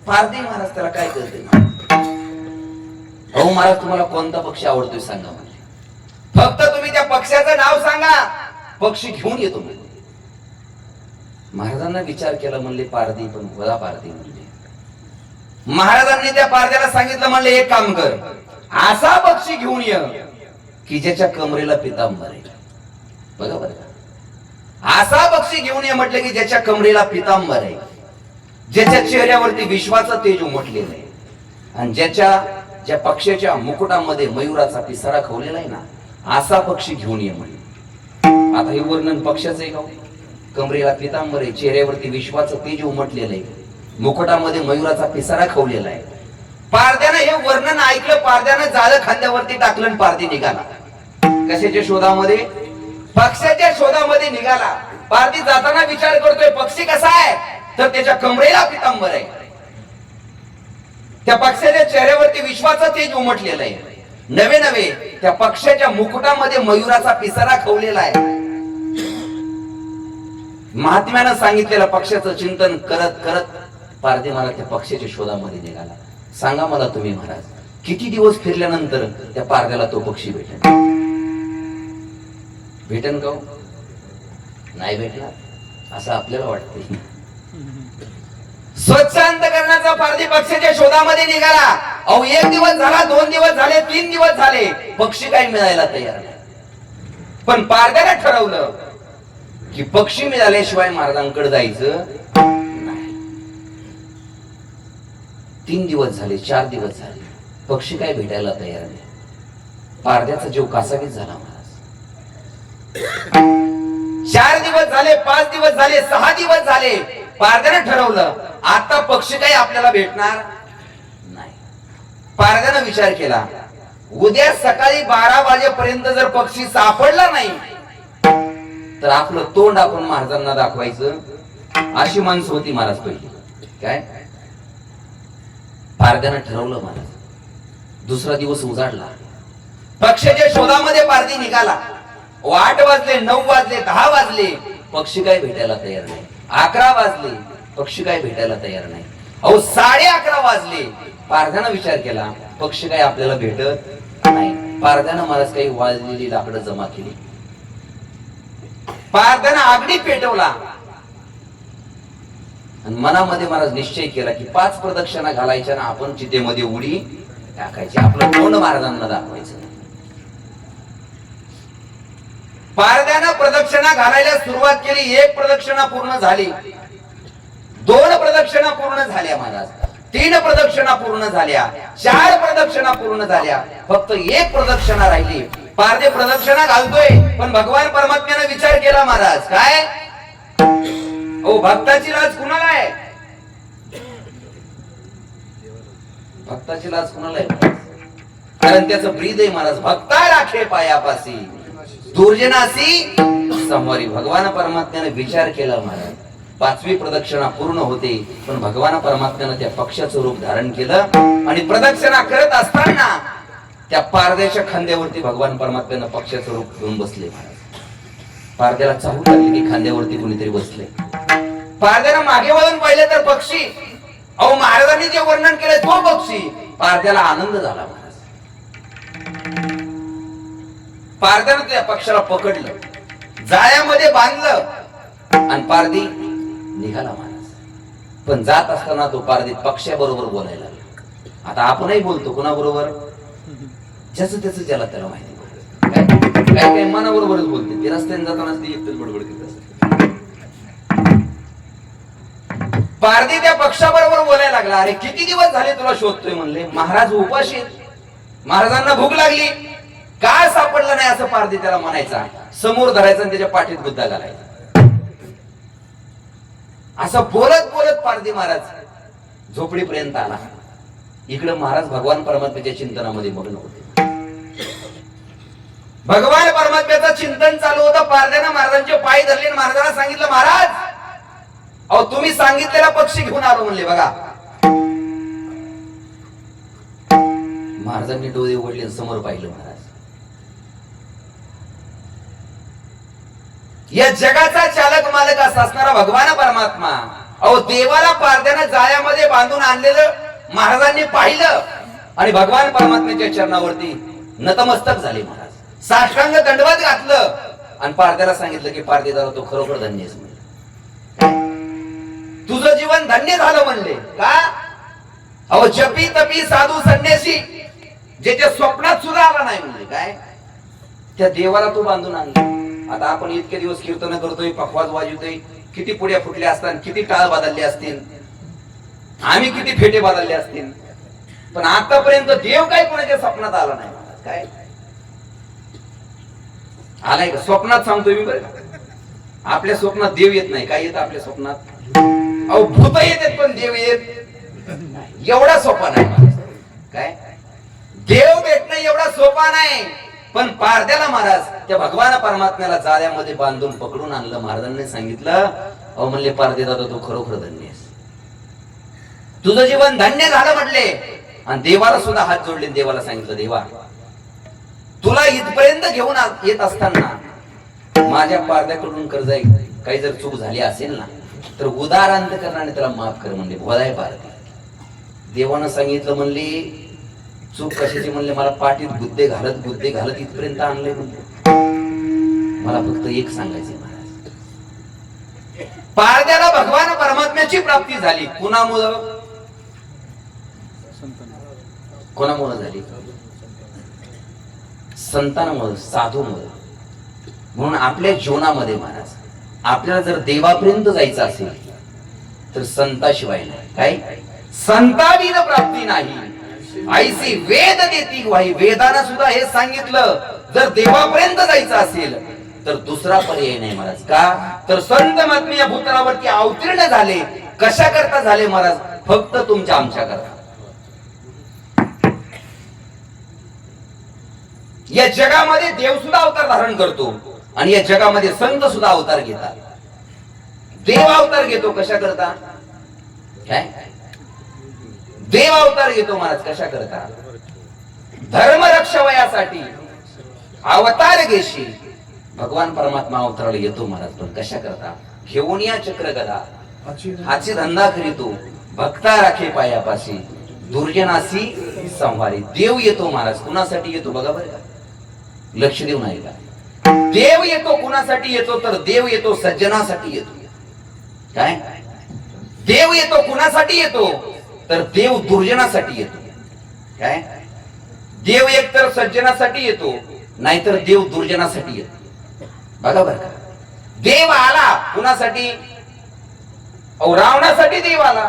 पारदी महाराज त्याला काय कळतंय. अहो महाराज तुम्हाला कोणता पक्ष आवडतोय सांगा म्हणले. फक्त तुम्ही त्या पक्षाचं नाव सांगा पक्षी घेऊन येतो म्हणले. महाराजांना विचार केला म्हणले पारदी पण भोळा पारदी म्हणले. महाराजांनी त्या पारद्याला सांगितलं म्हणले एक काम कर असा पक्षी घेऊन ये की ज्याच्या कमरेला पितांबर आहे. बघा बरं असा पक्षी घेऊन ये म्हटलं की ज्याच्या कमरेला पितांबर आहे ज्याच्या चेहऱ्यावरती विश्वाचं तेज उमटलेलं आहे आणि ज्या पक्षाच्या मुकुटामध्ये मयुराचा पिसारा खवलेला आहे ना असा पक्षी घेऊन ये म्हणले. आता हे वर्णन पक्षाचं आहे का. कमरेला पितांबर आहे चेहऱ्यावरती विश्वाचं तेज उमटलेलं आहे मुकुटामध्ये मयुराचा पिसारा खवलेला आहे. पारद्यानं हे वर्णन ऐकलं. पारद्यानं जाळं खांद्यावरती टाकलं आणि पारदी निघाला. कशाच्या शोधामध्ये. पक्षाच्या शोधामध्ये निघाला. पारदी जाताना विचार करतोय पक्षी कसा आहे तर त्याच्या कमरेला पितांबर आहे. त्या पक्षाच्या चेहऱ्यावरती विश्वाचं तेज उमटलेलं आहे. नवे त्या पक्षाच्या मुकुटामध्ये मयुराचा पिसारा खवलेला आहे. महात्म्यानं सांगितलेलं पक्षाचं चिंतन करत करत पारदी महाराज त्या पक्षाच्या शोधामध्ये निघाला. सांगा मला तुम्ही महाराज किती दिवस फिरल्यानंतर त्या पारद्याला तो पक्षी भेटन का नाही भेटला असं आपल्याला वाटतं. स्वच्छांतकरणाचा पारधी पक्षाच्या शोधामध्ये निघाला. अहो 1 दिवस झाला 2 दिवस झाले 3 दिवस झाले पक्षी काही मिळायला तयार नाही. पण पारद्याने ठरवलं की पक्षी मिळाल्याशिवाय महाराजांकडे जायचं नाही. 3 दिवस झाले 4 दिवस झाले पक्षी काय भेटायला तयार नाही. पारद्याचा जीव कासावीस झाला महाराज. 4 दिवस झाले 5 दिवस झाले 6 दिवस झाले पारद्याने ठरवलं आता पक्षी काही आपल्याला भेटणार नाही. पारद्याने विचार केला उद्या सकाळी 12 वाजेपर्यंत जर पक्षी सापडला नाही तर आपलं तोंड आपण महाराजांना दाखवायचं अशी माणसं होती महाराज पहिली. काय पारद्यानं ठरवलं महाराज. दुसरा दिवस उजाडला. पक्षाच्या शोधामध्ये पारदी निघाला. 8 वाजले 9 वाजले 10 वाजले पक्षी काय भेटायला तयार नाही. 11 वाजले पक्षी काय भेटायला तयार नाही. अहो 11:30 वाजले. पारद्यानं विचार केला पक्षी काय आपल्याला भेटत नाही. पारद्यानं महाराज काही वाजलेली लाकडं जमा केली. पारद्यानं आगडी पेटवला आणि मनामध्ये महाराज निश्चय केला की 5 प्रदक्षिणा घालायच्या ना आपण चितेमध्ये उडी टाकायची. आपलं तोंड महाराजांना दाखवायचं. पारद्यानं प्रदक्षिणा घालायला सुरुवात केली. 1 प्रदक्षिणा पूर्ण झाली. 2 प्रदक्षिणा पूर्ण झाल्या महाराज. 3 प्रदक्षिणा पूर्ण झाल्या. 4 प्रदक्षिणा पूर्ण झाल्या. फक्त 1 प्रदक्षिणा राहिली. पारदे प्रदक्षिणा घालतोय पण भगवान परमात्म्याने विचार केला महाराज काय ओ भक्ताची लाज कुणाला आहे. भक्ताची लाज कुणाला आहे कारण त्याचं ब्रीद आहे महाराज. भक्ता राखे पायापासी दुर्जनासी संवारी. भगवान परमात्म्याने विचार केला महाराज. 5वी प्रदक्षिणा पूर्ण होते पण भगवान परमात्म्याने त्या पक्षाचं रूप धारण केलं आणि प्रदक्षिणा करत असताना त्या पारद्याच्या खांद्यावरती भगवान परमात्म्याने पक्षाचं रूप घेऊन बसले महाराज. पारद्याला चाहूल लागली की खांद्यावरती कोणीतरी बसले. पारद्याला मागे वळून पाहिले तर पक्षी. अहो महाराजांनी जे वर्णन केलंय तो पक्षी. पारद्याला आनंद झाला. महाराज पारद्यानं त्या पक्षाला पकडलं, जाळ्यामध्ये बांधलं आणि पारदी निघाला. महाराज पण जात असताना तो पारदी पक्षाबरोबर बोलायला लागला. आता आपणही बोलतो कोणाबरोबर? ज्याचं त्याचं ज्याला त्याला माहिती. काय काय मनाबरोबरच बोलते ते. रस्त्याने जाताना ते एकटंच बडबड करत असते. पारदी त्या पक्षाबरोबर बोलायला लागला. अरे किती दिवस झाले तुला शोधतोय म्हणले. महाराज उपाशी आहेत, महाराजांना भूक लागली, काय सापडलं नाही असं पारदी त्याला म्हणायचा. समोर धरायचा आणि त्याच्या पाठीत बुद्धा घालायचा. असं बोलत बोलत पारदी महाराज झोपडीपर्यंत आला. इकडे महाराज भगवान परमात्म्याच्या चिंतनामध्ये मग्न होते. भगवान परमात्म्याचं चिंतन चालू होतं. पारद्यानं महाराजांचे पाय धरले आणि महाराजांना सांगितलं, महाराज अहो तुम्ही सांगितलेला पक्षी घेऊन आलो म्हणले. बघा महाराजांनी डोळे उघडले, समोर पाहिलं. महाराज या जगाचा चालक मालक असा असणारा भगवान परमात्मा, अहो देवाला पारद्यानं जाळ्यामध्ये बांधून आणलेलं महाराजांनी पाहिलं आणि भगवान परमात्म्याच्या चरणावरती नतमस्तक झाले. महाराज साष्टांग दंडवत घातलं आणि पारद्याला सांगितलं की पारदे दादा तो खरोखर धन्य आहेस म्हणले. तुझं जीवन धन्य झालं म्हणले. का? अहो जपी तपी साधू संन्यासी ज्याच्या स्वप्नात सुद्धा आला नाही म्हणले. काय? त्या देवाला तू बांधून आणला. आता आपण इतके दिवस कीर्तन करतोय, पखवाज वाजवतोय, किती पुड्या फुटल्या असतात, किती टाळ बदलले असतील, आम्ही किती फेटे बदलले असतील, पण आतापर्यंत देव काय कोणाच्या स्वप्नात आला नाही. काय आलाय का? स्वप्नात सांगतोय मी बरं. आपल्या स्वप्नात देव येत नाही. काय येत आपल्या स्वप्नात? अहो भूत येतात पण देव येत एवढा सोपा नाही. काय देव भेटणं एवढा सोपा नाही. पण पारद्याला महाराज त्या भगवान परमात्म्याला जाळ्यामध्ये बांधून पकडून आणलं. महाराजांनी सांगितलं, अहो म्हणले पारदे दादा तू खरोखर धन्य आहेस, तुझं जीवन धन्य झालं म्हटले. आणि देवाला सुद्धा हात जोडले. देवाला सांगितलं, देवा तुला इथपर्यंत घेऊन येत असताना माझ्या पारद्याकडून कर्ज काही जर चूक झाली असेल ना तर उदार अंतकरणाने त्याला माफ कर म्हणले. बोलाय पारदी. देवानं सांगितलं म्हणले चूक कशाची म्हणले, मला पाठीत गुद्दे घालत इथपर्यंत आणले म्हणले. मला फक्त एक सांगायचे महाराज, पारद्याला भगवान परमात्म्याची प्राप्ती झाली. कुणामुळं? कोणामुळं झाली? संतांमुळं, साधूमुळं. म्हणून आपल्या जीवनामध्ये महाराज आपल्याला जर देवापर्यंत जायचं असेल तर संताशिवाय नाही. काय? संताविन प्राप्ती नाही. ऐसी वेद देती ग्वाही. वेदानं सुद्धा हे सांगितलं, जर देवापर्यंत जायचं असेल तर दुसरा पर्याय नाही महाराज. का? तर संत महात्मे या भूतलावरती अवतीर्ण झाले. कशा करता झाले महाराज? फक्त तुमच्या आमच्या करता. या जगामध्ये देव सुद्धा अवतार धारण करतो आणि या जगामध्ये संत सुद्धा अवतार घेतात. देव अवतार घेतो कशा करता? काय? देव अवतार घेतो महाराज कशा करता? धर्म रक्षावयासाठी अवतार घेशी. भगवान परमात्मा अवताराला येतो महाराज, पण कशा करता? घेऊन या चक्र गदा, हाची धंदा करीतो, भक्ता राखे पायापाशी, दुर्जनासी संवारी. देव येतो महाराज. कुणासाठी येतो बघा बरं का? लक्ष देऊ नाही का? देव येतो कुणासाठी येतो? तर देव येतो सज्जनासाठी येतो. काय? देव येतो कुणासाठी येतो? तर देव दुर्जनासाठी येतो. काय? देव एक तर सज्जनासाठी येतो, नाहीतर देव दुर्जनासाठी येतो. बघा बरं का? देव आला कुणासाठी? अहो रावणासाठी देव आला.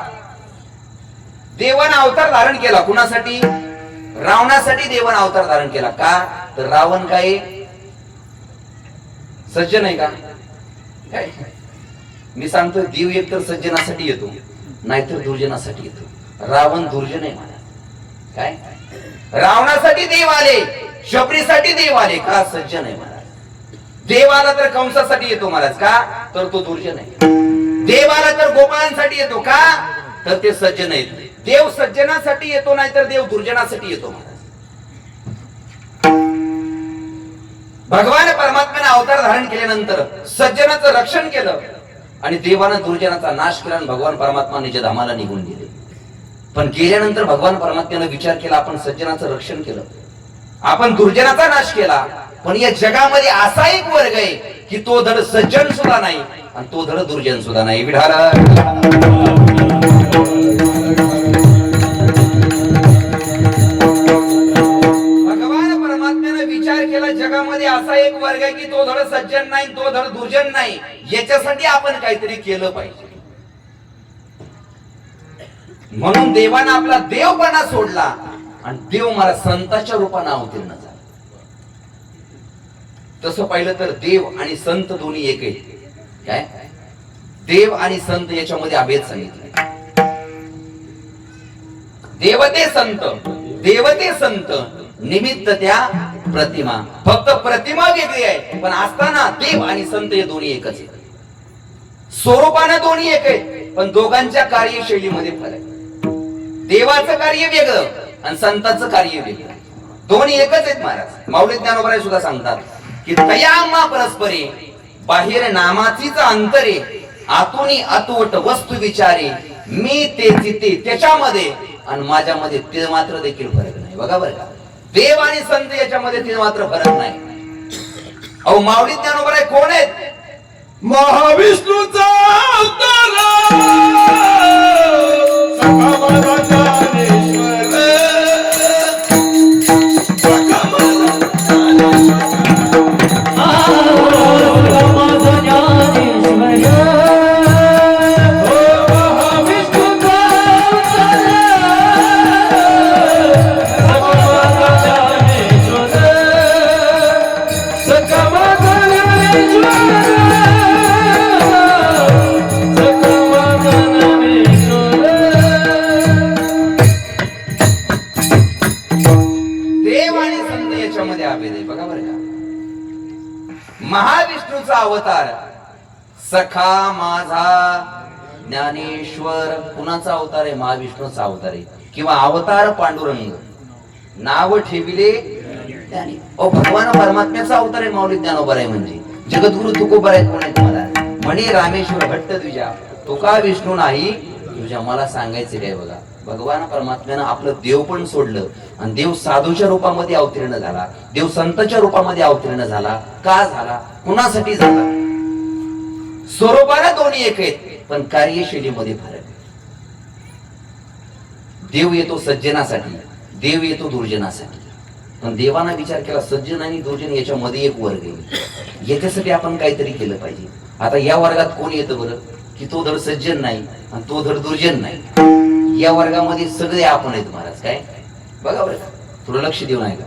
देवानं अवतार धारण केला कुणासाठी? रावणासाठी देवानं अवतार धारण केला. का? तर रावण काय सज्जन आहे का? काय? मी सांगतो देव एक तर सज्जनासाठी येतो, नाहीतर दुर्जनासाठी येतो. रावण दुर्जन आहे महाराज. काय? रावणासाठी देव आले, शबरीसाठी देव आले. का? सज्जन आहे महाराज. देव आला तर कंसासाठी येतो महाराज. का? तर तो दुर्जन आहे. देव आला तर गोपाळांसाठी येतो. का? तर ते सज्जन आहेत. देव सज्जनासाठी येतो, नाहीतर देव दुर्जनासाठी येतो महाराज. भगवान परमात्म्याने अवतार धारण केल्यानंतर सज्जनाचं रक्षण केलं आणि देवानं दुर्जनाचा नाश केला आणि भगवान परमात्मा निज धामाला निघून गेले. पण गेल्यानंतर भगवान परमात्म्याने विचार केला, आपण सज्जनाचं रक्षण केलं, आपण दुर्जनाचा नाश केला, पण या जगामध्ये असा एक वर्ग आहे की तो धड सज्जन सुद्धा नाही आणि तो धड दुर्जन सुद्धा नाही. विढाला भगवान परमात्म्याने विचार केला, जगामध्ये असा एक वर्ग आहे की तो धड सज्जन नाही, तो धड दुर्जन नाही, याच्यासाठी आपण काहीतरी केलं पाहिजे. म्हणून देवानं आपला देवपणा सोडला आणि देव मला संताच्या रूपाने अवतीर्ण झाला. तसं पाहिलं तर देव आणि संत दोन्ही एक आहेत. काय देव आणि संत याच्यामध्ये अभेद सांगितले. देवते संत निमित्त त्या प्रतिमा. फक्त प्रतिमा वेगळी आहे, पण असताना देव आणि संत हे दोन्ही एकच आहेत. स्वरूपाने दोन्ही एक आहेत, पण दोघांच्या कार्यशैलीमध्ये फरक आहे. देवाचं कार्य वेगळं आणि संतांचं कार्य वेगळं. दोन्ही एकच आहेत महाराज. माऊली ज्ञानोबराय सुद्धा सांगतात की तयामा परस्परे बाहेर नामाचीच अंतरे आतुनी अतुवट वस्तू विचारे मी ते त्याच्यामध्ये आणि माझ्यामध्ये ते मात्र देखील फरक नाही. बघा बरं का, देव आणि संत याच्यामध्ये ते मात्र फरक नाही. अहो माऊली ज्ञानोबराय कोण आहेत? महाविष्णूचा अवतार सखा माझा ज्ञानेश्वर, सखा माझा ज्ञानेश्वर. महाविष्णूचा अवतार सखा माझा ज्ञानेश्वर. कुणाचा अवतार आहे? महाविष्णूचा अवतार आहे. किंवा अवतार पांडुरंग, नाव ठेविले ज्ञानी. भगवान परमात्म्याचा अवतार आहे माऊली ज्ञानोबराय. म्हणजे जगद्गुरु तुकोबराय कोण आहे तुम्हाला? म्हणे रामेश्वर भट्ट तुझ्या, तुका विष्णू नाही तुझ्या. मला सांगायचं काय बघा, भगवान परमात्म्यानं आपलं देव पण सोडलं आणि देव साधूच्या रूपामध्ये अवतीर्ण झाला, देव संतांच्या रूपामध्ये अवतीर्ण झाला. का झाला? कुणासाठी झाला? स्वरूपाला दोन्ही एक आहेत, पण कार्यशैलीमध्ये फरक. देव येतो सज्जनासाठी, देव येतो दुर्जनासाठी. पण देवाना विचार केला सज्जन आणि दुर्जन याच्यामध्ये एक वर्ग आहे, याच्यासाठी आपण काहीतरी केलं पाहिजे. आता या वर्गात कोण येतं बरं की तो धड सज्जन नाही आणि तो धड दुर्जन नाही. या वर्गामध्ये सगळे आपण आहेत महाराज. काय बघा बरं, थोडं लक्ष देऊ नये का?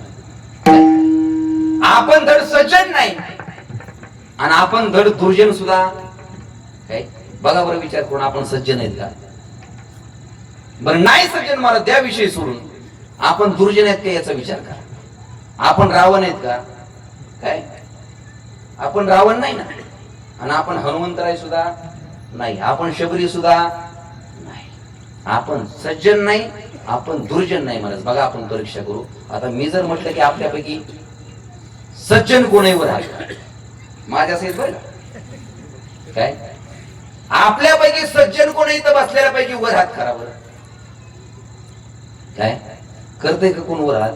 आपण धड सज्जन नाही आणि आपण धड दुर्जन सुद्धा. काय बघा बरं, विचार करून आपण सज्जन आहेत का? बरं नाही सज्जन महाराज, त्याविषयी सोडून आपण दुर्जन आहेत का याचा विचार करा. आपण रावण आहेत का? काय आपण रावण नाही ना, आणि आपण हनुमंतराय सुद्धा नाही, आपण शबरी सुद्धा नाही. आपण सज्जन नाही, आपण दुर्जन नाही महाराज. बघा आपण परीक्षा करू. आता मी जर म्हटलं की आपल्यापैकी सज्जन कोणीवर आहे माझ्या सहित बरं काय, आपल्यापैकी सज्जन कोण इथं बसलेल्यापैकी वर हात करा बरं. काय करतंय का कोण वर हात?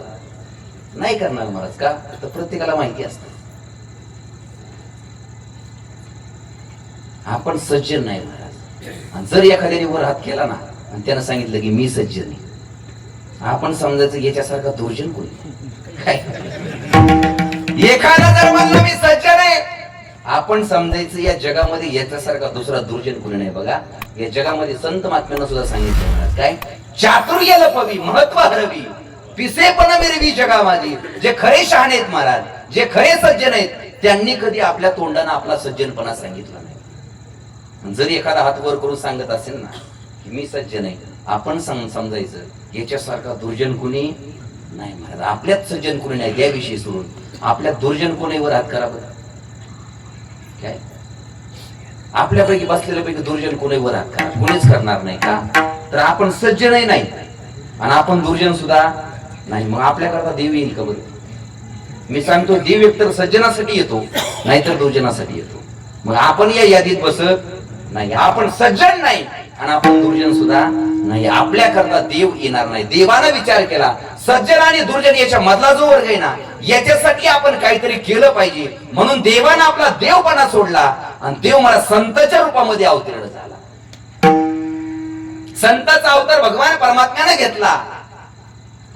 नाही करणार महाराज. का तर प्रत्येकाला माहिती असतं आपण सज्जन नाही महाराज. आणि जर एखाद्याने वर हात केला ना आणि त्यानं सांगितलं की मी सज्जन आहे, आपण समजायचं याच्यासारखा दुर्जन कोणी काय. एखादा जर म्हणलं मी सज्जन आहे, आपण समजायचं या जगामध्ये याच्यासारखा दुसरा दुर्जन कोणी नाही. बघा या जगामध्ये संत महात्म्यानं सुद्धा सांगितलं महाराज काय, चातुर्य लपवी महत्व हरवी पिसेपण मिरवी जगा माझी. जे खरे शहाणे आहेत महाराज, जे खरे सज्जन आहेत, त्यांनी कधी आपल्या तोंडाने आपला सज्जनपणा सांगितला नाही. जर एखादा हात वर करून सांगत असेल ना की मी सज्जन आहे, आपण समजायचं याच्यासारखा दुर्जन कोणी नाही महाराज. आपल्यात सज्जन कोणी नाही, त्याविषयी सोडून आपल्यात दुर्जन कोणीवर हात करा बरं. काय आपल्यापैकी बसलेल्यापैकी दुर्जन कोणीवर हात करा, कोणीच करणार नाही. का तर आपण सज्जनही नाही आणि आपण दुर्जन सुद्धा नाही. मग आपल्याकरता देव येईल का बरं? मी सांगतो देव एकतर सज्जनासाठी येतो नाहीतर दुर्जनासाठी येतो. मग आपण या यादीत बसत नाही. आपण सज्जन नाही आणि आपण दुर्जन सुद्धा नाही. आपल्या करता देव येणार नाही. देवानं विचार केला सज्जन आणि दुर्जन याच्या मधला जो वर्ग आहे ना याच्यासाठी आपण काहीतरी केलं पाहिजे. म्हणून देवानं आपला देवपणा सोडला आणि देव मला संतांच्या रूपामध्ये अवतीर्ण झाला. संतांचा अवतार भगवान परमात्म्याने घेतला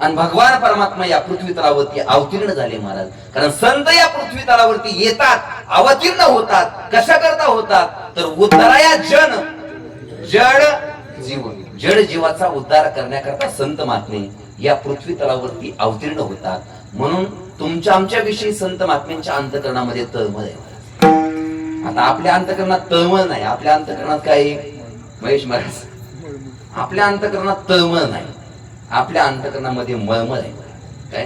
आणि भगवान परमात्मा या पृथ्वी तलावरती अवतीर्ण झाले महाराज. कारण संत या पृथ्वी तलावरती येतात, अवतीर्ण होतात. कशा करता होतात तर उद्धाराया जड जीवाचा उद्धार करण्याकरता संत महात्मे या पृथ्वी तलावरती अवतीर्ण होतात. म्हणून तुमच्या आमच्या विषयी संत महात्म्यांच्या अंतकरणामध्ये तळमळ आहे. आता आपल्या अंतकरणात तळमळ नाही. आपल्या अंतकरणात काय महेश महाराज, आपल्या अंतकरणात तळमळ नाही. आपल्या अंतकरणामध्ये मळमळ आहे. काय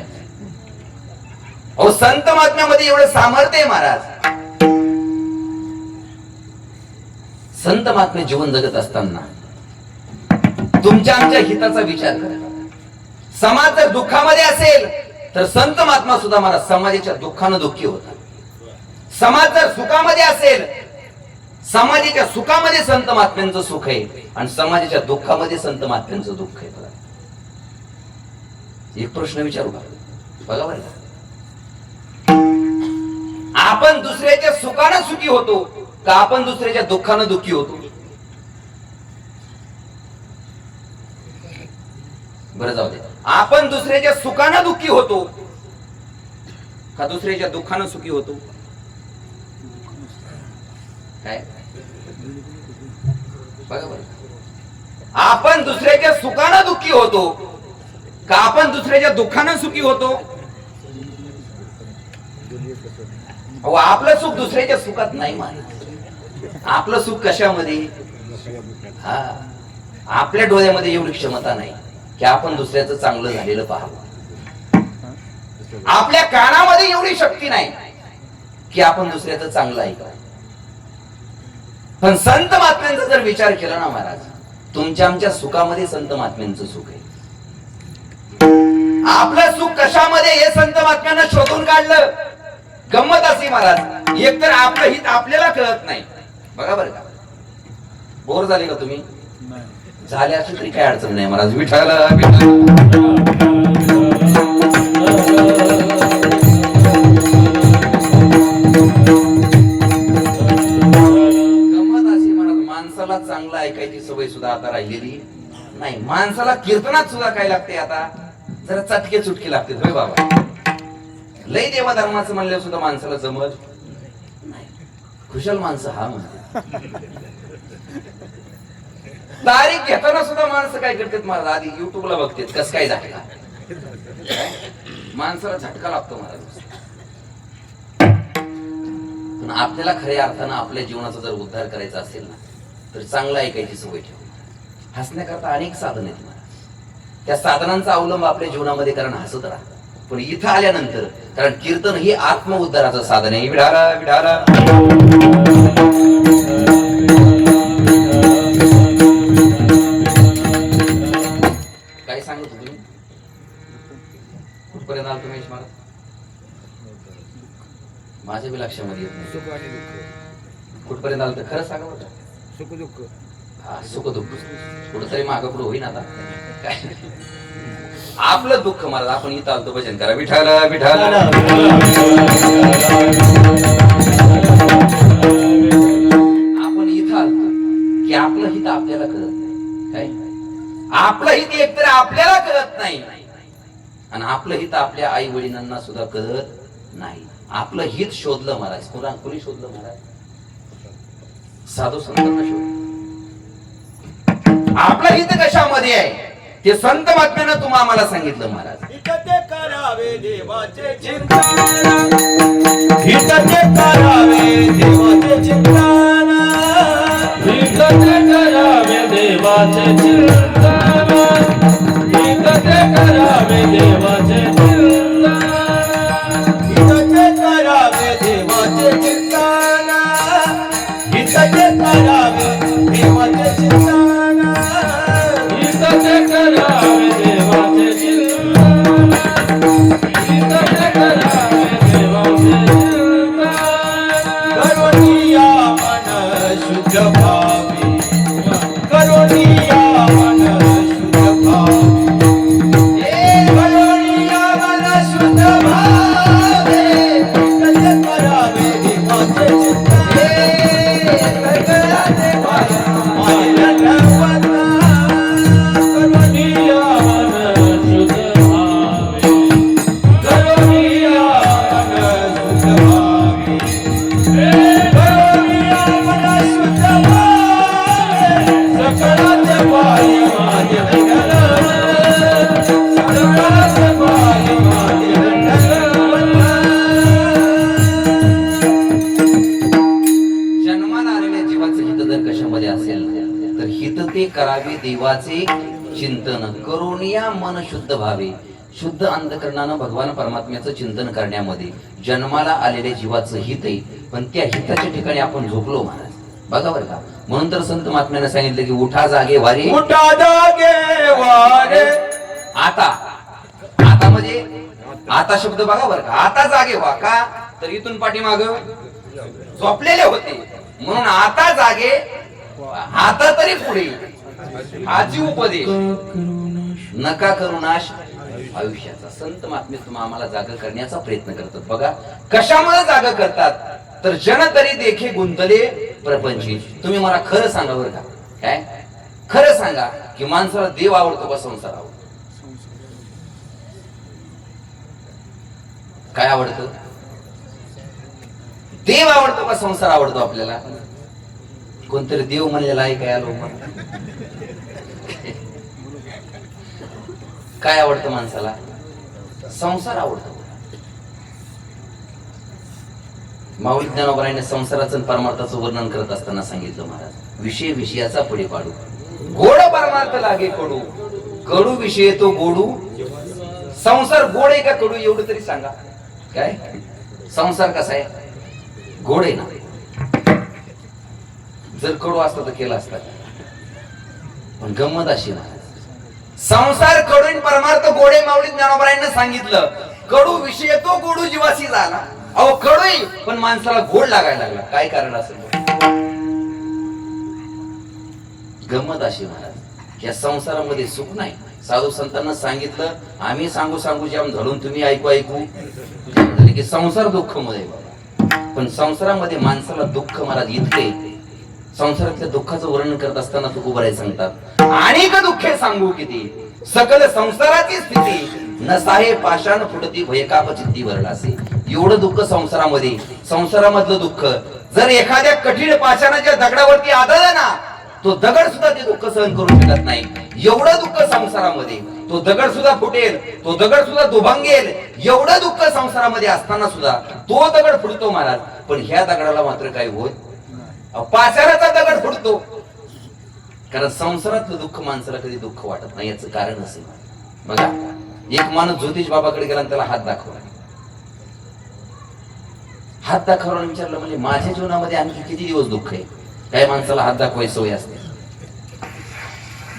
अहो संत महात्म्यामध्ये एवढं सामर्थ्य आहे महाराज. संत महात्मे जीवन जगत असताना तुमच्या आमच्या हिताचा विचार करतात. समाज जर दुःखामध्ये असेल तर संत महात्मा सुद्धा मला समाजाच्या दुःखानं दुःखी होतात. समाज जर सुखामध्ये असेल, समाजाच्या सुखामध्ये संत महात्म्यांचं सुख आहे आणि समाजाच्या दुःखामध्ये संत महात्म्यांचं दुःख आहे. बघा एक प्रश्न विचारू का, बघा बरं, आपण दुसऱ्याच्या सुखानं सुखी होतो का आपण दुसऱ्याच्या दुःखानं दुःखी होतो? बरं जाऊ दे. आपण दुसऱ्याच्या सुखानं दुःखी होतो का दुसऱ्याच्या दुःखानं सुखी होतो? काय बघा बरं, आपण दुसऱ्याच्या सुखानं दुःखी होतो का आपण दुसऱ्याच्या दुःखानं सुखी होतो? अहो आपलं सुख दुसऱ्याच्या सुखात नाही मानत. आपलं सुख कशामध्ये? हा, आपल्या डोळ्यामध्ये एवढी क्षमता नाही की आपण दुसऱ्याचं चांगलं झालेलं पाहावं. आपल्या कानामध्ये एवढी शक्ती नाही की आपण दुसऱ्याचं चांगलं ऐकावं. पण संत महात्म्यांचा जर विचार केला ना महाराज, तुमच्या आमच्या सुखामध्ये संत महात्म्यांचं सुख आहे. आपलं सुख कशामध्ये हे संत महात्म्यांना शोधून काढलं. गंमत अशी महाराज, एक तर आपलं हित आपल्याला कळत नाही. बघा बरं का, बोर झाले का तुम्ही? झाले असेल तरी काय अडचण नाही महाराज. विठाला गंमत अशी महाराज, माणसाला चांगलं ऐकायची सवय सुद्धा आता राहिलेली नाही. माणसाला कीर्तनात सुद्धा काय लागते आता, जरा चटके चुटके लागते. होय बाबा, लय देवा धर्माचं म्हणल्यावर सुद्धा माणसाला जमत नाही. खुशाल माणसं हा म्हणते. तारीख घेताना सुद्धा माणसं काय करतात महाराज, आधी युट्यूबला बघतात कस काय झटका. माणसाला झटका लागतो महाराज. पण आपल्याला खऱ्या अर्थानं आपल्या जीवनाचा जर उद्धार करायचा असेल ना तर चांगलं ऐकायची सवय ठेव. हसण्याकरता अनेक साधन आहेत महाराज. त्या साधनांचा अवलंब आपल्या जीवनामध्ये कारण हसत राहा. पण इथं आल्यानंतर, कारण कीर्तन ही आत्म उद्धाराचं साधन आहे. विढाला विढाला काय सांगत होतो तुम्ही? कुठपर्यंत आलो तुम्ही महाराज? माझ्या बी लक्षामध्ये येत नाही. कुठपर्यंत आलं तर खरं सांगा बरं. सुख दुःख, हा, सुख दुःख कुठंतरी मागं पुढं होईन. आता काय आपलं दुःख महाराज, आपण इथं आलतो भजन करा. विठाला विठाला आपण इथं आलतो की आपलं हित आपल्याला कळत नाही. काय आपलं हित एकतर आपल्याला कळत नाही आणि आपलं हित आपल्या आई वडिलांना सुद्धा कळत नाही. आपलं हित शोधलं महाराज. कोणी शोधलं महाराज? साधू संतांना शोधलं. आपलं हित कशामध्ये आहे ते संत महात्म्यानं तुम्हाला आम्हाला सांगितलं महाराज. हितते करावे देवाचे चिंतन, हितते करावे देवाचे चिंतन, हितते करावे देवाचे चिंतन, हितते करावे देवाचे चिंतन, हितते करावे देवाचे चिंतन, हितते करावे देवाचे चिंतन, हितते करावे देवाचे चिंतन, हितते करावे तर हित ते करावे देवाचे चिंतन करून या मन शुद्ध व्हावे. शुद्ध अंतकरणानं भगवान परमात्म्याचं चिंतन करण्यामध्ये जन्माला आलेल्या जीवाचं हित आहे, पण त्या हिताच्या ठिकाणी आपण झोपलो महाराज. बघा बरं का, म्हणून तर संत महात्म्याने सांगितलं की उठा जागे वारे. उठा जागे वारे. आता आता म्हणजे आता शब्द बघा बरं का, आता जागे व्हा. का तर इथून पाठीमाग झोपलेले होते, म्हणून आता जागे, आता तरी पुढे. आजी उपदेश नका करू नाश आयुष्याचा. संत महात्मे तुम्हाला आम्हाला जागा करण्याचा प्रयत्न करतात. बघा कशामुळे जागा करतात, तर जन तरी देखे गुंतले प्रपंची. तुम्ही मला खरं सांगा बरं का, काय खरं सांगा की माणसाला देव आवडतो का संसार आवडतो? काय आवडतं? देव आवडतो का संसार आवडतो आपल्याला? कोणतरी देव म्हणलेला आहे काय लोक? काय आवडतं माणसाला? संसार आवडतो. माऊली ज्ञानोबारायने संसाराचं आणि परमार्थाचं वर्णन करत असताना सांगितलं महाराज, विषय विषयाचा पुढे पाडू, गोड परमार्थ लागे कडू, कडू विषय तो गोडू. संसार गोड आहे का कडू एवढं तरी सांगा. काय संसार कसा आहे? गोड आहे ना. जर कडू असता तर केला असता, पण गंमत अशी महाराज, संसार कडून परमार्थ गोडे. माऊली ज्ञानोबारायने सांगितलं कडू विषय तो गोडू जीवासी झाला. अहो कडू पण माणसाला गोड लागायला लागला. काय कारण असेल? गंमत अशी महाराज, या संसारामध्ये सुख नाही. साधू संतांना सांगितलं, आम्ही सांगू सांगू जाम धरून तुम्ही ऐकू ऐकू की संसार दुःखमय. पण संसारामध्ये माणसाला दुःख महाराज इतके, संसारातल्या दुःखाचं वर्णन करत असताना तुकोबाराय सांगतात, अनेक दुःखे सांगू किती, सकल संसाराची स्थिती नसाहे पाषाण फुटती भयकाप चित्ती वरडासे. एवढं दुःख संसारामध्ये, संसारामधलं दुःख जर एखाद्या कठीण पाषाणाच्या दगडावरती आदळलं ना, तो दगड सुद्धा ते दुःख सहन करू शकत नाही. एवढं दुःख संसारामध्ये, तो दगड सुद्धा फुटेल, तो दगड सुद्धा दुभंगेल. एवढं दुःख संसारामध्ये असताना सुद्धा तो दगड फुटतो महाराज. पण ह्या दगडाला मात्र काय होत? पाषाणाचा दगड फुटतो. कारण संसारातलं दुःख माणसाला कधी दुःख वाटत नाही. याचं कारण असेल बघा, एक माणूस ज्योतिष बाबाकडे गेला आणि त्याला हात दाखवला. हात दाखवला आणि विचारलं, म्हणजे माझ्या जीवनामध्ये आणखी किती दिवस दुःख आहे? काही माणसाला हात दाखवायची सवय असते.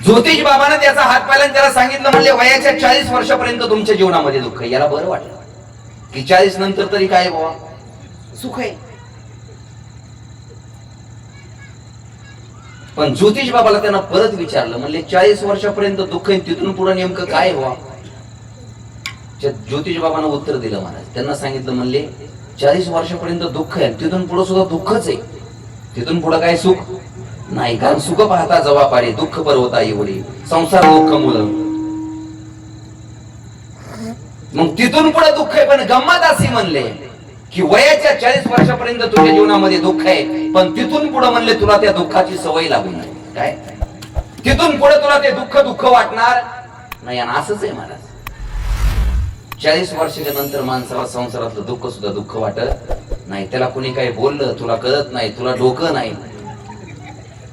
ज्योतिष बाबाने त्याचा हात पाहिला आणि त्याला सांगितलं, म्हणजे वयाच्या 40 वर्षापर्यंत तुमच्या जीवनामध्ये दुःख आहे. याला बरं वाटलं की 40 नंतर तरी काय बाबा सुख आहे. पण ज्योतिष बाबाला त्यांना परत विचारलं, म्हणजे 40 वर्षापर्यंत दुःख आहे, तिथून पुढे नेमकं काय व्हा? ज्योतिष बाबांना उत्तर दिलं महाराज. त्यांना सांगितलं, म्हणले 40 वर्षापर्यंत दुःख आहे, तिथून पुढे सुद्धा दुःखच आहे. तिथून पुढे काय सुख नाही. कारण सुख पाहता जवा पाडे, दुःख पर्वता एवढे, संसार दुःख मुलं. मग तिथून पुढे दुःख आहे. पण गंमत अशी म्हणले की वयाच्या 40 वर्षापर्यंत तुझ्या जीवनामध्ये दुःख आहे, पण तिथून पुढे म्हणले तुला त्या दुःखाची सवय लागू नये. काय तिथून पुढे तुला ते दुःख दुःख वाटणार नाही. आणि असंच आहे महाराज, 40 वर्षाच्या नंतर माणसाला संसारातलं दुःख सुद्धा दुःख वाटत नाही. त्याला कुणी काही बोललं, तुला कळत नाही, तुला डोकं नाही,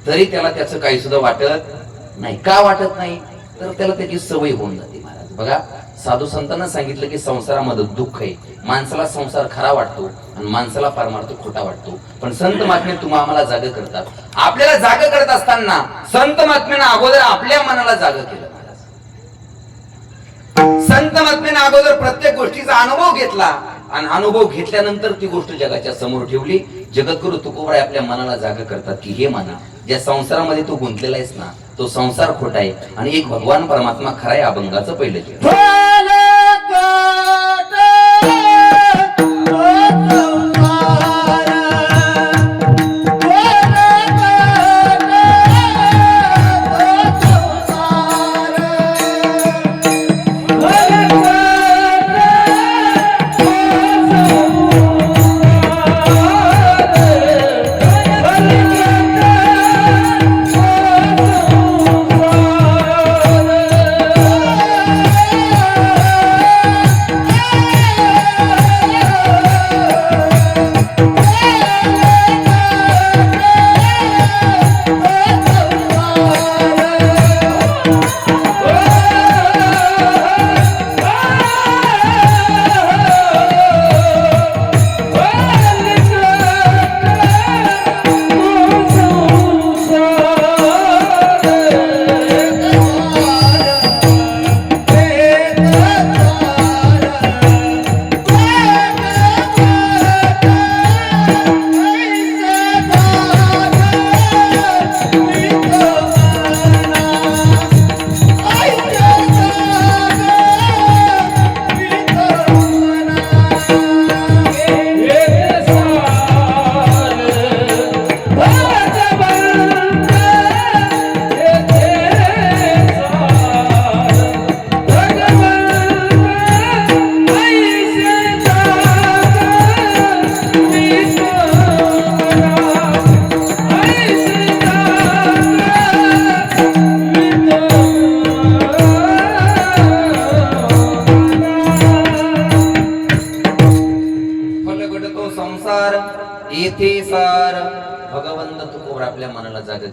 तरी त्याला त्याचं काही सुद्धा वाटत नाही. का वाटत नाही? तर त्याला त्याची सवय होऊन जाते महाराज. बघा, साधू संतांना सांगितलं की संसारामध्ये दुःख आहे. माणसाला संसार खरा वाटतो आणि माणसाला परमार्थ खोटा वाटतो. पण संत महात्मे तुम्हा आम्हाला जाग करतात. आपल्याला जाग करत असताना संत महात्म्यानं अगोदर आपल्या मनाला जाग केलं महाराज. संत महात्म्यानं अगोदर प्रत्येक गोष्टीचा अनुभव घेतला आणि अनुभव घेतल्यानंतर ती गोष्ट जगाच्या समोर ठेवली. जगद्गुरु तुकोबाराय आपल्या मनाला जाग करतात की हे मना, ज्या संसारामध्ये तू गुंतलेला आहेस ना, तो संसार खोटा आहे आणि एक भगवान परमात्मा खरा आहे. अभंगाचं पहिलं जग.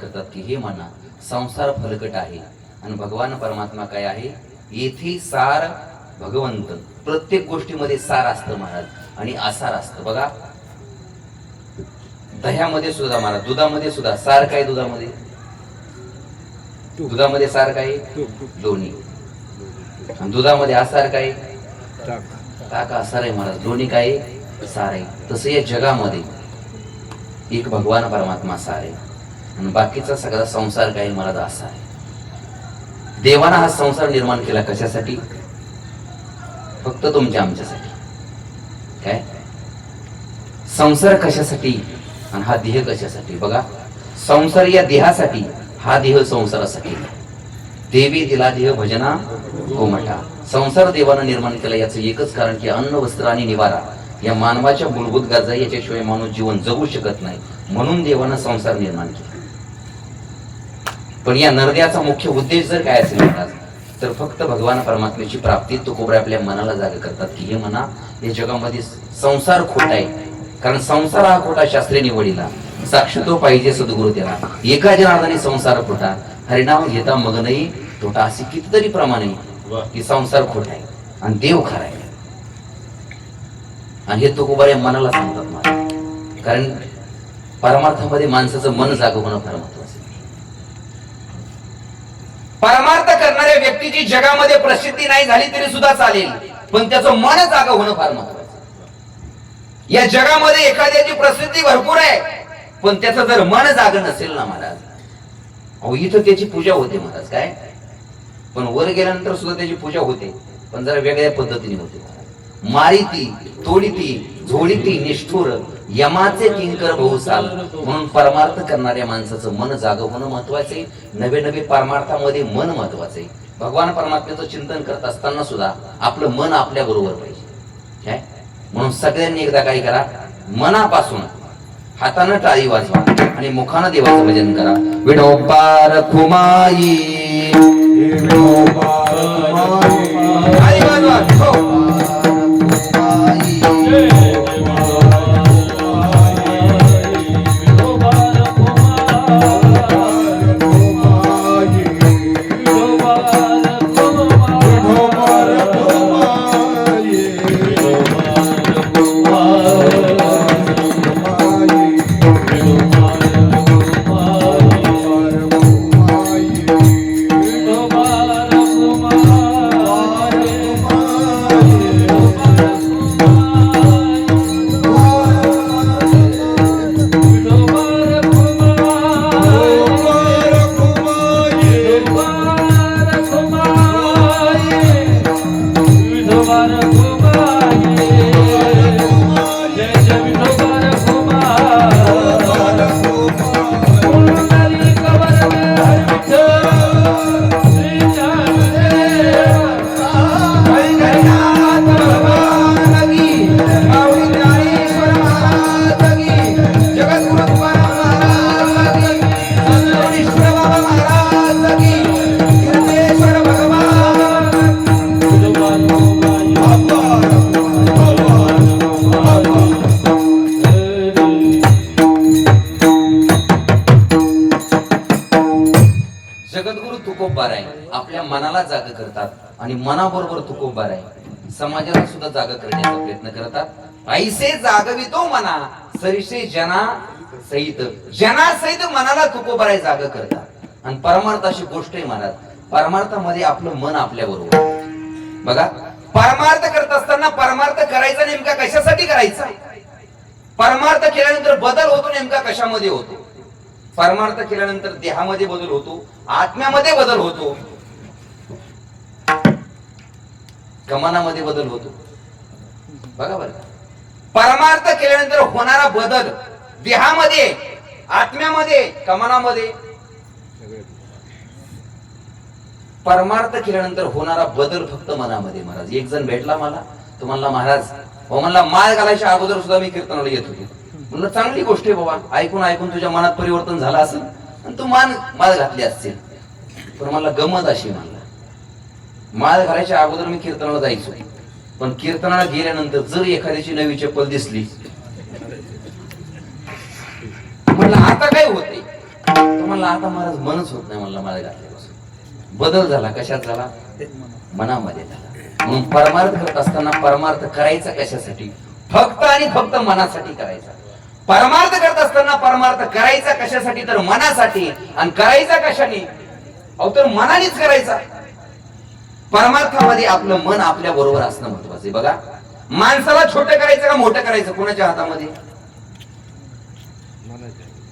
करतात की हे म्हणा संसार फलकट आहे आणि भगवान परमात्मा काय आहे, येथे सार भगवंत. प्रत्येक गोष्टीमध्ये सार असतं महाराज आणि आसार असतं. बघा दह्यामध्ये सुद्धा महाराज, दुधामध्ये सुद्धा सार काय, दुधामध्ये सार काय, लोणी. आणि दुधामध्ये आसार काय, ताक आसार आहे महाराज. लोणी काय, सार आहे. तसं या जगामध्ये एक भगवान परमात्मा सार आहे आणि बाकीचा सगळा संसार काय महाराज आसार आहे. देवानं हा संसार निर्माण केला कशासाठी, फक्त तुमच्या आमच्यासाठी. काय संसार कशासाठी आणि हा देह कशासाठी. बघा संसार या देहासाठी, हा देह संसारासाठी. देवी दिला देह भजना गोमठा. संसार देवानं निर्माण केला याचं एकच कारण की अन्न वस्त्र आणि निवारा या मानवाच्या मूलभूत गरजा, याच्याशिवाय माणूस जीवन जगू शकत नाही. म्हणून देवानं संसार निर्माण केला. पण या नरद्याचा मुख्य उद्देश जर काय असेल महाराज, तर फक्त भगवान परमात्म्याची प्राप्ती. तुकोबरे आपल्या मनाला जागा करतात की हे म्हणा या जगामध्ये संसार खोटा आहे, कारण संसार हा खोटा शास्त्रे निवडीला. साक्ष तो पाहिजे सद्गुरु त्याला. एका जनार्दनी संसार खोटा, हरिनाम घेता मग नाही तोटा. असे कितीतरी प्रमाणे की संसार खोटा आहे आणि देव खरा आहे. आणि हे तुकोबरे मनाला सांगतात महाराज, कारण परमार्थामध्ये माणसाचं मन जाग होणं फार महत्वाचं. परमार्थ करणाऱ्या व्यक्तीची जगामध्ये प्रसिद्धी नाही झाली तरी सुद्धा चालेल, पण त्याचं मन जागा होणं फार महत्वाचं. या जगामध्ये एखाद्याची प्रसिद्धी भरपूर आहे, पण त्याचं जर मन जाग नसेल ना महाराज, अहो इथं त्याची पूजा होते महाराज काय, पण वर गेल्यानंतर सुद्धा त्याची पूजा होते, पण जरा वेगळ्या पद्धतीने होते. मारिती तोडीती झोडीती निष्ठुर यमाचे किंकर बहुसाल. म्हणून परमार्थ करणाऱ्या माणसाचं मन जाग होणं महत्वाचे. नवे नवे परमार्थामध्ये मन महत्वाचे. भगवान परमात्म्याचं चिंतन करत असताना सुद्धा आपलं मन आपल्या बरोबर पाहिजे काय. म्हणून सगळ्यांनी एकदा काय करा, मनापासून हातानं टाळी वाजवा आणि मुखानं देवाचं भजन करा. विठोबा रखुमाई टाळी वाजवा. जगद्गुरु तुकोबार आहे, आपल्या मनाला जाग करतात आणि मनाबरोबर तुकोबार आहे समाजाला सुद्धा जाग करण्याचा प्रयत्न करतात. ऐसे जागवितो मना सरिसे जना सहित. जना सहित मनाला तुकोबार आहे जाग करतात. आणि परमार्थ अशी गोष्ट आहे महाराज, परमार्थामध्ये आपलं मन आपल्या बरोबर. बघा परमार्थ करत असताना परमार्थ करायचा नेमका कशासाठी करायचा, परमार्थ केल्यानंतर बदल होतो नेमका कशामध्ये होतो. परमार्थ केल्यानंतर देहामध्ये बदल होतो, आत्म्यामध्ये बदल होतो, गमनामध्ये बदल होतो. बघा बरं, परमार्थ केल्यानंतर होणारा बदल देहामध्ये, आत्म्यामध्ये, गमनामध्ये. परमार्थ केल्यानंतर होणारा बदल फक्त मनामध्ये. महाराज एक जण भेटला मला, तो म्हणला महाराज म्हणला माळ घालायच्या अगोदर सुद्धा मी कीर्तनाला येत होते. म्हणलं चांगली गोष्ट आहे बाबा, ऐकून ऐकून तुझ्या मनात परिवर्तन झालं असेल आणि तू माळ घातली असतील. पण मला गमत अशी म्हणला, माळ घालायच्या अगोदर मी कीर्तनाला जायचो, पण कीर्तनाला गेल्यानंतर जर एखाद्याची नवी चप्पल दिसली म्हणलं आता काय होते, म्हणला आता महाराज मनच होत नाही म्हणलं माझ्या घातल्यापासून. बदल झाला, कशात झाला? मनामध्ये झाला. म्हणून परमार्थ करत असताना परमार्थ करायचा कशासाठी? फक्त आणि फक्त मनासाठी करायचा. परमार्थ करत असताना परमार्थ करायचा कशासाठी? तर मनासाठी. आणि करायचा कशाने? अहो तर मनानेच करायचा. परमार्थामध्ये आपलं मन आपल्या बरोबर असणं महत्वाचं आहे. बघा, माणसाला छोटं करायचं का मोठं करायचं? कोणाच्या हातामध्ये?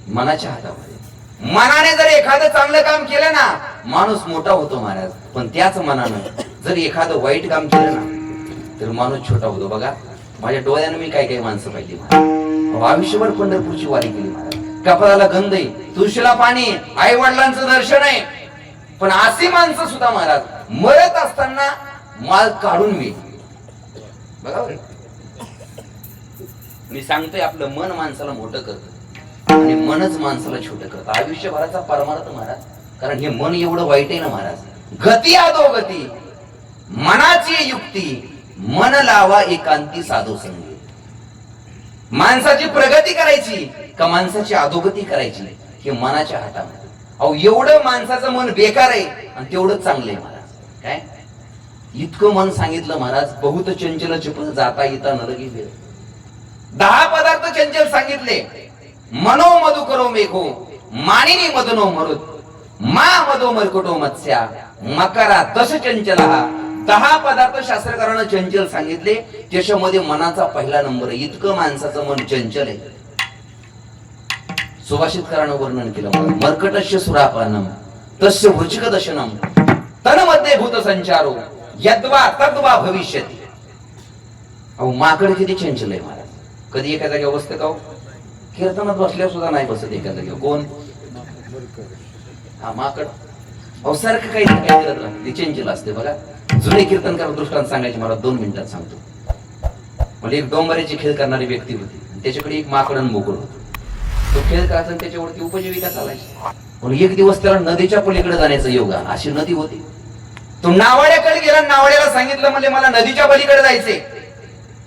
मनाच्या हातामध्ये. मनाने जर एखादं चांगलं काम केलं ना, माणूस मोठा होतो महाराज. पण त्याच मनानं जर एखादं वाईट काम केलं ना, तर माणूस छोटा होतो. बघा, माझ्या डोळ्यानं मी काय काय माणसं पाहिली महाराज. आयुष्यभर पंढरपूरची वारी केली महाराज. कपाळाला गंध आहे, तुळशीला पाणी, आई वडिलांचं दर्शन आहे. पण अशी माणसं सुद्धा महाराज मरत असताना माल काढून मी बघा बरं. मी सांगतोय आपलं मन माणसाला मोठं करतं आणि मनच माणसाला छोटं करतं. आयुष्यभराचा परमार्थ महाराज. कारण हे मन एवढं वाईट आहे ना महाराज. गती अधोगती मनाची युक्ती, मन लावा एकांती साधू संगी. माणसाची प्रगती करायची का माणसाची अधोगती करायची हे मनाच्या हातामध्ये. अहो एवढं माणसाचं मन बेकार आहे आणि तेवढं चांगलं आहे महाराज. काय इतकं मन सांगितलं महाराज. बहुत चंचल चिपळ जाता येता नरगी वेळ. 10 पदार्थ चंचल सांगितले. मनो मधु करो मेघो, मानिनी मदनो मरुत, मा मधो मरकटो मत्स्या, मकरा तस चंचल. 10 पदार्थ शास्त्रकारानं चंचल सांगितले. त्याच्यामध्ये मनाचा पहिला नंबर आहे. इतकं माणसाचं मन चंचल आहे. सुभाषितकारानं वर्णन केलं. मर्कटस्य सुरापानम तस्य वृचिक दशनम तन्मध्ये भूत संचारो यद्वा तद्वा भविष्यति. अहो माकड किती चंचल आहे महाराज. कधी एका जागेवर बसते का? कीर्तनात बसल्यावर सुद्धा नाही बसत एका जागेवर. कोण? हा माकड. अहो सारखं काही ना काही करत राहते, चंचल असते. बघा, जुने कीर्तनकार दृष्टांत सांगायचे मला 2 मिनिटात सांगतो. म्हणजे एक डोंबऱ्याची खेळ करणारी व्यक्ती होती. त्याच्याकडे एक माकड आणि बोकड होतं. तो खेळ करायचा, त्याच्यावरती उपजीविका चालायची. पण एक दिवस त्याला नदीच्या पलीकडे जाण्याचा योग आला. अशी नदी होती. तो नावाड्याकडे गेला. नावाड्याला सांगितलं म्हणजे मला नदीच्या पलीकडे जायचंय.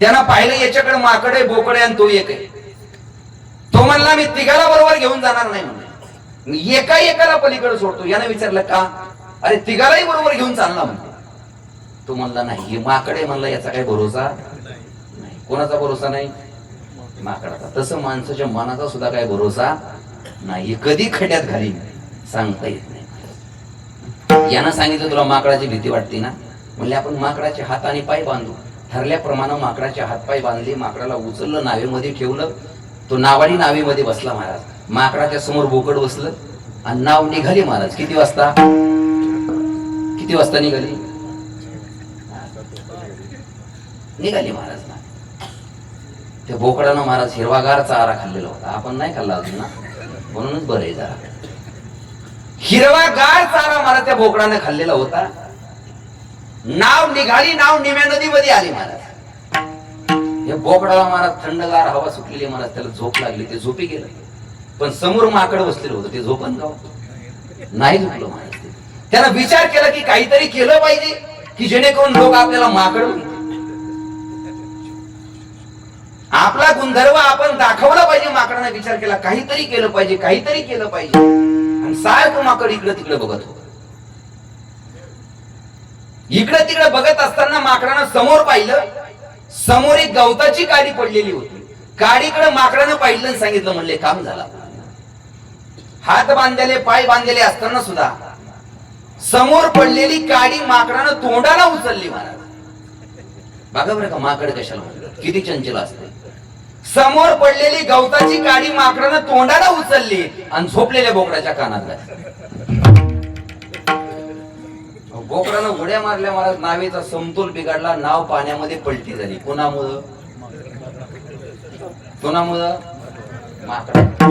त्यानं पाहिलं याच्याकडे माकड आहे, बोकड आहे आणि तो एक आहे. तो म्हणला मी तिघाला बरोबर घेऊन जाणार नाही म्हणले. मी एकाला पलीकडे सोडतो. यानं विचारलं का? अरे तिघालाही बरोबर घेऊन चालला म्हणते. तो म्हणला नाही, हे माकड आहे म्हणला, याचा काही भरोसा नाही. कोणाचा भरोसा नाही? माकडाचा. तसं माणसाच्या मनाचा सुद्धा काही भरोसा नाही. कधी खड्यात घालीन सांगता येत नाही. यानं सांगितलं तुला माकडाची भीती वाटते ना, म्हणले आपण माकडाचे हात आणि पाय बांधू. ठरल्याप्रमाणे माकडाचे हातपाय बांधले. माकडाला उचललं, नावेमध्ये ठेवलं. तो नावाडी नावेमध्ये बसला महाराज. माकडाच्या समोर बोकड बसलं आणि नाव निघाली महाराज. किती वाजता? किती वाजता निघाली? निघाली महाराज. त्या बोकडानं महाराज हिरवागार चारा खाल्लेला होता. आपण नाही खाल्ला अजून ना, म्हणूनच बरं आहे जरा. हिरवागार चारा महाराज त्या बोकडाने खाल्लेला होता. नाव निघाली. नाव निम्या नदीमध्ये आली महाराज. या बोकडाला महाराज थंडगार हवा सुटलेली महाराज. त्याला झोप लागली. ते झोपी गेलं. पण समोर माकड बसलेलं होतं. ते झोपन गाव नाही झोपलं महाराज. त्यानं विचार केला की काहीतरी केलं पाहिजे की जेणेकरून लोक आपल्याला माकड म्हणतील. आपला गुणधर्म आपण दाखवला पाहिजे. माकडाने विचार केला काहीतरी केलं पाहिजे, काहीतरी केलं पाहिजे. आणि सारखं माकड इकडे तिकडे बघत होत. इकडे तिकडे बघत असताना माकडानं समोर पाहिलं. समोर एक गवताची काडी पडलेली होती. काडीकडे माकडानं पाहिलं आणि सांगितलं म्हणले काम झाला. हात बांधलेले, पाय बांधलेले असताना सुद्धा समोर पडलेली काडी माकडानं तोंडाला उचलली महाराज. बघा बरं का माकड कशाला म्हणतात, किती चंचल असते. समोर पडलेली गवताची काडी माकडानं तोंडाला उचलली आणि झोपलेल्या बोकडाच्या कानात घातली. बोकडानं उड्या मारल्या महाराज. नावेचा समतोल बिघडला. नाव पाण्यामध्ये पलटी झाली. कोणामुळं? कोणामुळं? माकड.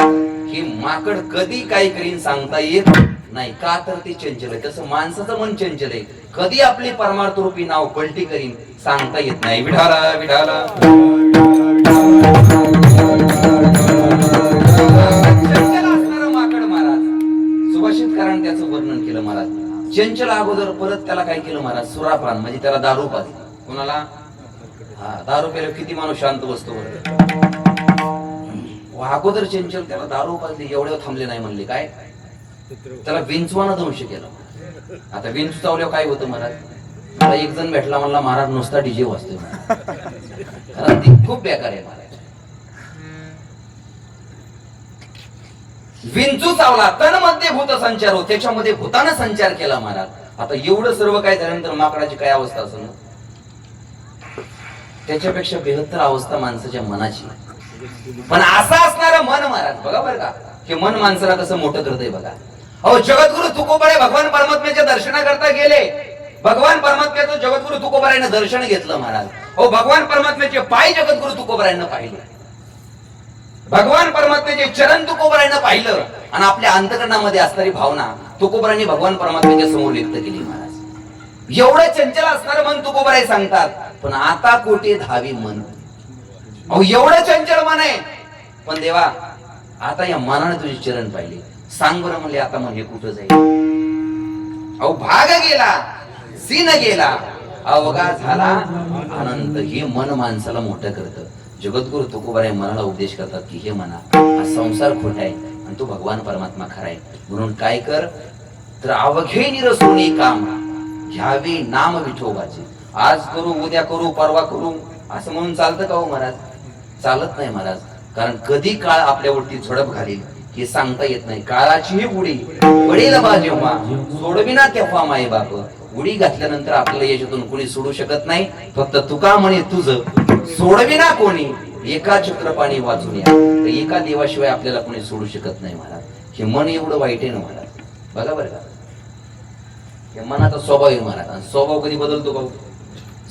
हे माकड कधी काय करीन सांगता येत नाही. का तर ते चंचल आहे. तसं माणसाचं मन चंचल आहे. कधी आपली परमार्थ रूपी नाव पलटी करीन सांगता येत नाही. विठाला विठाला चंचल असणारं माकड महाराज. सुभाषितकारांनी त्याचं वर्णन केलं महाराज. चंचल अगोदर परत त्याला काय केलं महाराज? सुरापान, म्हणजे त्याला दारू पाजली. कोणाला? हा, दारू प्यायला किती माणूस शांत बसतो. अगोदर चंचल त्याला दारू पाजली. एवढ्या थांबले नाही म्हणले काय त्याला विंचवानं दंश केला. आता विंचू चावल्यावर काय होतं महाराज? मला एक जण भेटला, म्हणला महाराज नुसता डीजे वाजतोय कारण ती खूप बेकार आहे महाराज. विंचू चावला तन मध्ये भूत संचार हो, त्याच्यामध्ये भूतानं संचार केला महाराज. आता एवढं सर्व काय झाल्यानंतर माकडाची काय अवस्था असेल? त्याच्यापेक्षा बेहत्तर अवस्था माणसाच्या मनाची. पण असं असणारं मन महाराज बघा बरं का, हे मन माणसाला कसं मोठं करतंय बघा. अहो जगद्गुरु तुकोबारे भगवान परमात्म्याच्या दर्शनाकरता गेले. भगवान परमात्म्याचं जगद्गुरु तुकोबारायनं दर्शन घेतलं महाराज. अहो भगवान परमात्म्याचे पाय जगद्गुरु तुकोबारायनं पाहिलं, भगवान परमात्म्याचे चरण तुकोबारायनं पाहिलं आणि आपल्या अंतकरणामध्ये असणारी भावना तुकोबारांनी भगवान परमात्म्याच्या समोर व्यक्त केली महाराज. एवढं चंचल असणारं मन तुकोबाराय सांगतात, पण आता कोठे धावी मन. अहो एवढं चंचल मन आहे, पण देवा आता या मनाने तुझे चरण पाहिले, सांग बरं म्हणले आता मन हे कुठं जाईल? अहो भाग गेला, सीन गेला, अवघा झाला अनंत. हे मन माणसाला मोठं करतं. जगद्गुरु तुकोबाराय मनाला उपदेश करतात की हे मना, हा संसार खोटा आहे आणि तो भगवान परमात्मा खरा आहे. म्हणून काय कर तर अवघे निरसोनी काम घ्यावे नाम विठोबाचे. आज करू, उद्या करू, परवा करू असं म्हणून चालतं का हो महाराज? चालत नाही महाराज. कारण कधी काळ आपल्यावरती झडप घालील हे सांगता येत नाही. काळाची ही उडी वडील बा जेव्हा सोडविना तेव्हा माई बाप. उडी घातल्यानंतर आपल्याला याच्यातून कोणी सोडू शकत नाही. फक्त तुका म्हणे तुझं सोडविना कोणी, एका चक्रपाणी वाचून या. तर एका देवाशिवाय आपल्याला कोणी सोडू शकत नाही महाराज. हे मन एवढं वाईट आहे ना महाराज. बघा बरं का, हे मनाचा स्वभाव आहे महाराज. आणि स्वभाव कधी बदलतो भाऊ?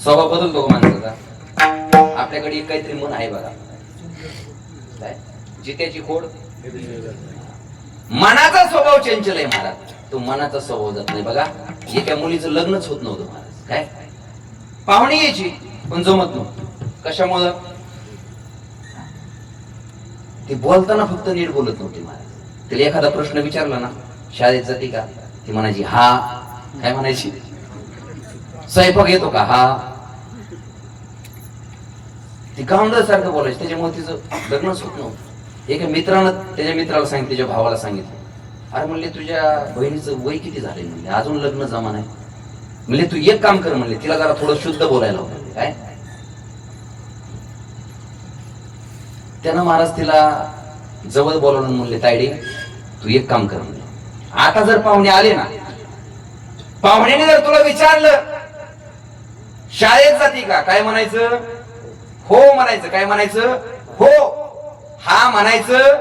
स्वभाव बदलतो का माणसाचा? आपल्याकडे एक काहीतरी मन आहे बघा, काय जित्याची खोड. मनाचा स्वभाव चंचल आहे महाराज. तो मनाचा स्वभाव जात नाही. बघा एका मुलीचं लग्नच होत नव्हतं महाराज. काय पाहुणी यायची पण जमत नव्हतं. कशामुळं? ती बोलताना फक्त नीट बोलत नव्हती महाराज. तिला एखादा प्रश्न विचारला ना, शाळेत जाते का? ती म्हणायची हा. काय म्हणायची? स्वयंपाक येतो का? हा. ती गावंडळ सारखं बोलायची. त्याच्यामुळे तिचं लग्नच होत नव्हतं. एका मित्रानं त्याच्या मित्राला सांगितलं, त्याच्या भावाला सांगितलं, अरे म्हणले तुझ्या बहिणीचं वय किती झालंय? म्हणले अजून लग्न जमा नाही. म्हणले तू एक काम कर म्हणले, तिला जरा थोडं शुद्ध बोलायला होतं. काय त्यानं महाराज तिला जवळ बोलावून म्हणले, तायडे तू एक काम कर म्हणले, आता जर पाहुणे आले ना, पाहुण्याने जर तुला विचारलं शाळेत जाती का? काय म्हणायचं? हो म्हणायचं. काय म्हणायचं? हो. हा म्हणायचं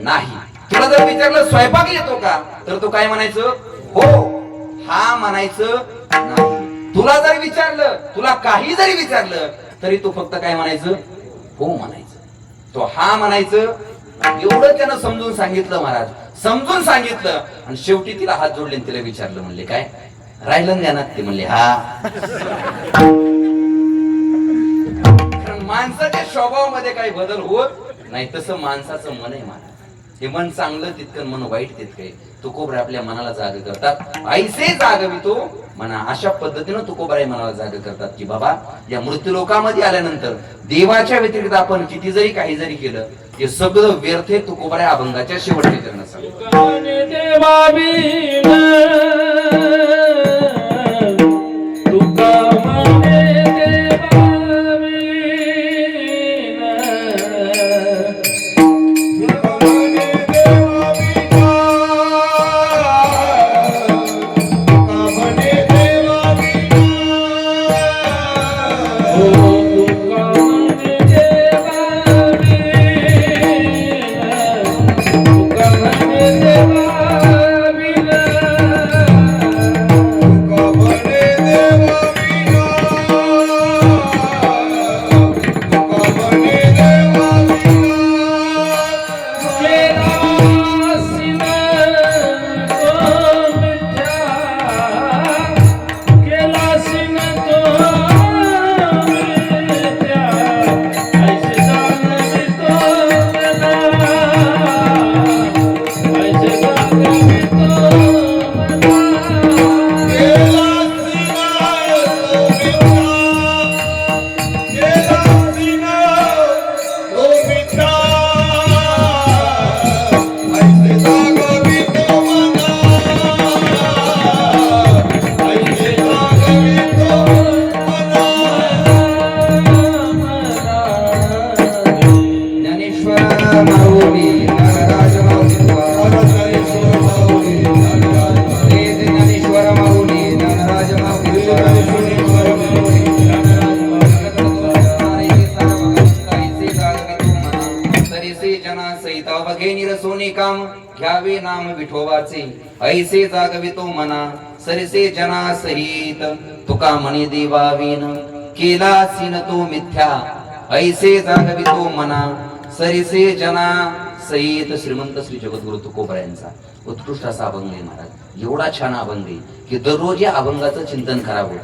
नाही. तुला जर विचारलं स्वयंपाक येतो का, तर तू काय म्हणायचं? हो. हा म्हणायचं नाही. तुला जर विचारलं, तुला काही जरी विचारलं तरी तू फक्त काय म्हणायचं? हो म्हणायचं. तो हा म्हणायचं. एवढं त्यानं समजून सांगितलं महाराज, समजून सांगितलं. आणि शेवटी तिला हात जोडले, तिला विचारलं, म्हणले काय राहिलं ध्यानात? ते म्हणले हा. माणसाच्या स्वभावामध्ये काही बदल होत नाही, तसं माणसाचं मन आहे महाराज. हे मन चांगलं तितकं, मन वाईट तितकं. तुकोबाराय आपल्या मनाला जाग करतात. ऐसे जागवितो म्हणा. अशा पद्धतीनं तुकोबाराय मनाला जाग करतात की बाबा या मृत्यू लोकामध्ये आल्यानंतर देवाच्या व्यतिरिक्त आपण किती जरी काही जरी केलं, हे सगळं व्यर्थ आहे. तुकोबाराय अभंगाच्या शेवटच्या चरणात सांगतात, देवा बिन तुका म्हणे देवा बिन, तुका म्हणे देवा बिन देवाचे ऐसे जागवितो मना सरिसे जना सहित तुका म्हणे देवावीन केला सीन तो मिथ्या ऐसे जागवितो मना सरिसे जना सहित श्रीमंत श्री जगद्गुरु तुकोबा यांचा उत्कृष्ट असा अभंग आहे महाराज. एवढा छान अभंग आहे की दररोज या अभंगाचं चिंतन करावं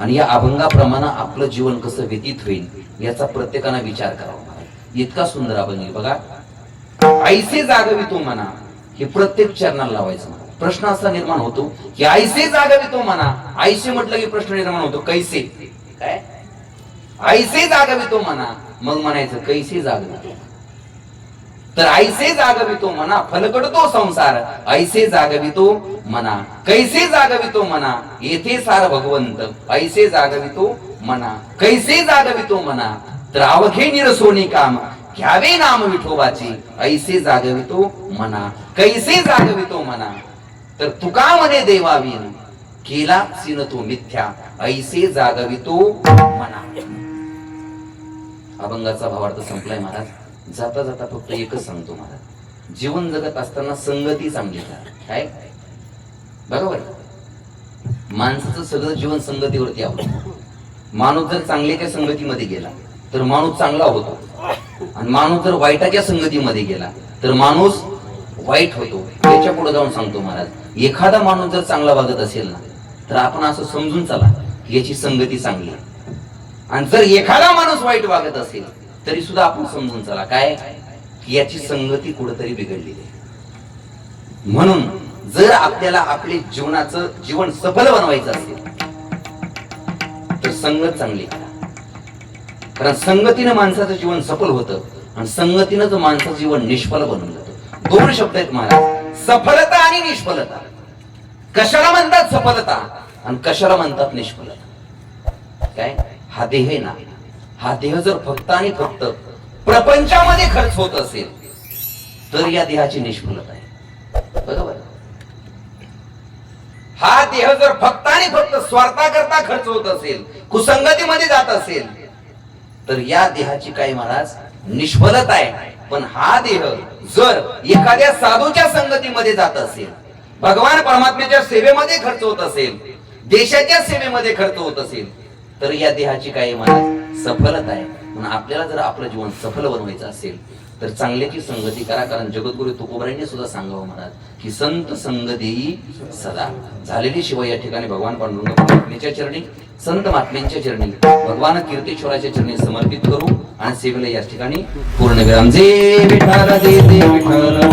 आणि या अभंगाप्रमाणे आपलं जीवन कसं व्यतीत होईल याचा प्रत्येकाने विचार करावा महाराज. इतका सुंदर अभंग आहे बघा. ऐसे जागवितो मना हे प्रत्येक चरणाला लावायचं महाराज. प्रश्न असा निर्माण होतो की ऐसे जागवितो मना. ऐसे म्हटलं की प्रश्न निर्माण होतो कैसे काय ऐसे जागवितो मना. मग म्हणायचं कैसे जागवितो. तर ऐसे जागवितो मना फलकडतो संसार ऐसे जागवितो मना कैसे जागवितो मना येथे सार भगवंत ऐसे जागवितो मना कैसे जागवितो मना तर अवघे निरसोनी काम घ्यावे नाम विठोबाचे ऐसे जागवितो मना कैसे जागवितो मना तर तुका म्हणे देवावीन केला सीन तो मिथ्या ऐसे जागवितो मना. अभंगाचा भावार्थ संपलाय महाराज. जाता जाता फक्त एकच सांगतो महाराज. जीवन जगत असताना संगती चांगली करा. काय बरोबर माणसाचं सगळं जीवन संगतीवरती आवडतं. माणूस जर चांगल्याच्या संगतीमध्ये गेला तर माणूस चांगला होतो आणि माणूस जर वाईटाच्या संगतीमध्ये गेला तर माणूस वाईट होतो. त्याच्या पुढे जाऊन सांगतो महाराज. एखादा माणूस जर चांगला वागत असेल ना तर आपण असं समजून चला की याची संगती चांगली आहे. आणि जर एखादा माणूस वाईट वागत असेल तरी सुद्धा आपण समजून चला काय की याची संगती कुठेतरी बिघडलेली आहे. म्हणून जर आपल्याला आपले जीवनाचं जीवन सफल बनवायचं असेल तर संगत चांगली करा. कारण संगतीनं माणसाचं जीवन सफल होतं आणि संगतीनं जो माणसाचं जीवन निष्फल बनून जातं. दोन शब्द आहेत महाराज. सफलता आणि निष्फलता. कशाला म्हणतात सफलता आणि कशाला म्हणतात निष्फलता. काय हा देह आहे ना हा देह जर फक्त आणि फक्त प्रपंचामध्ये खर्च होत असेल तर या देहाची निष्फलता आहे. बरोबर. हा देह जर फक्त आणि फक्त स्वार्थाकरता खर्च होत असेल कुसंगतीमध्ये जात असेल तर या देहाची काय महाराज निष्फलता आहे. पण हा देह जर एखाद्या साधूच्या संगतीमध्ये जात असेल भगवान परमात्म्याच्या सेवेमध्ये खर्च होत असेल देशाच्या सेवेमध्ये खर्च होत असेल तर या देहाची काय महाराज सफलता आहे. म्हणून आपल्याला जर आपलं जीवन सफल बनवायचं असेल तर चांगल्याची संगती करा. कारण जगद्गुरु तुकोबारायांनी सुद्धा सांगावं महाराज की संत संग देई सदा. झालेली शिवाय या ठिकाणी भगवान पांडुरंग परमात्म्याच्या चरणी संत महात्म्यांच्या चरणी भगवान कीर्तेश्वराच्या चरणी समर्पित करू आणि सेवेला या ठिकाणी पूर्ण विराम. जे विठाला दे विठाला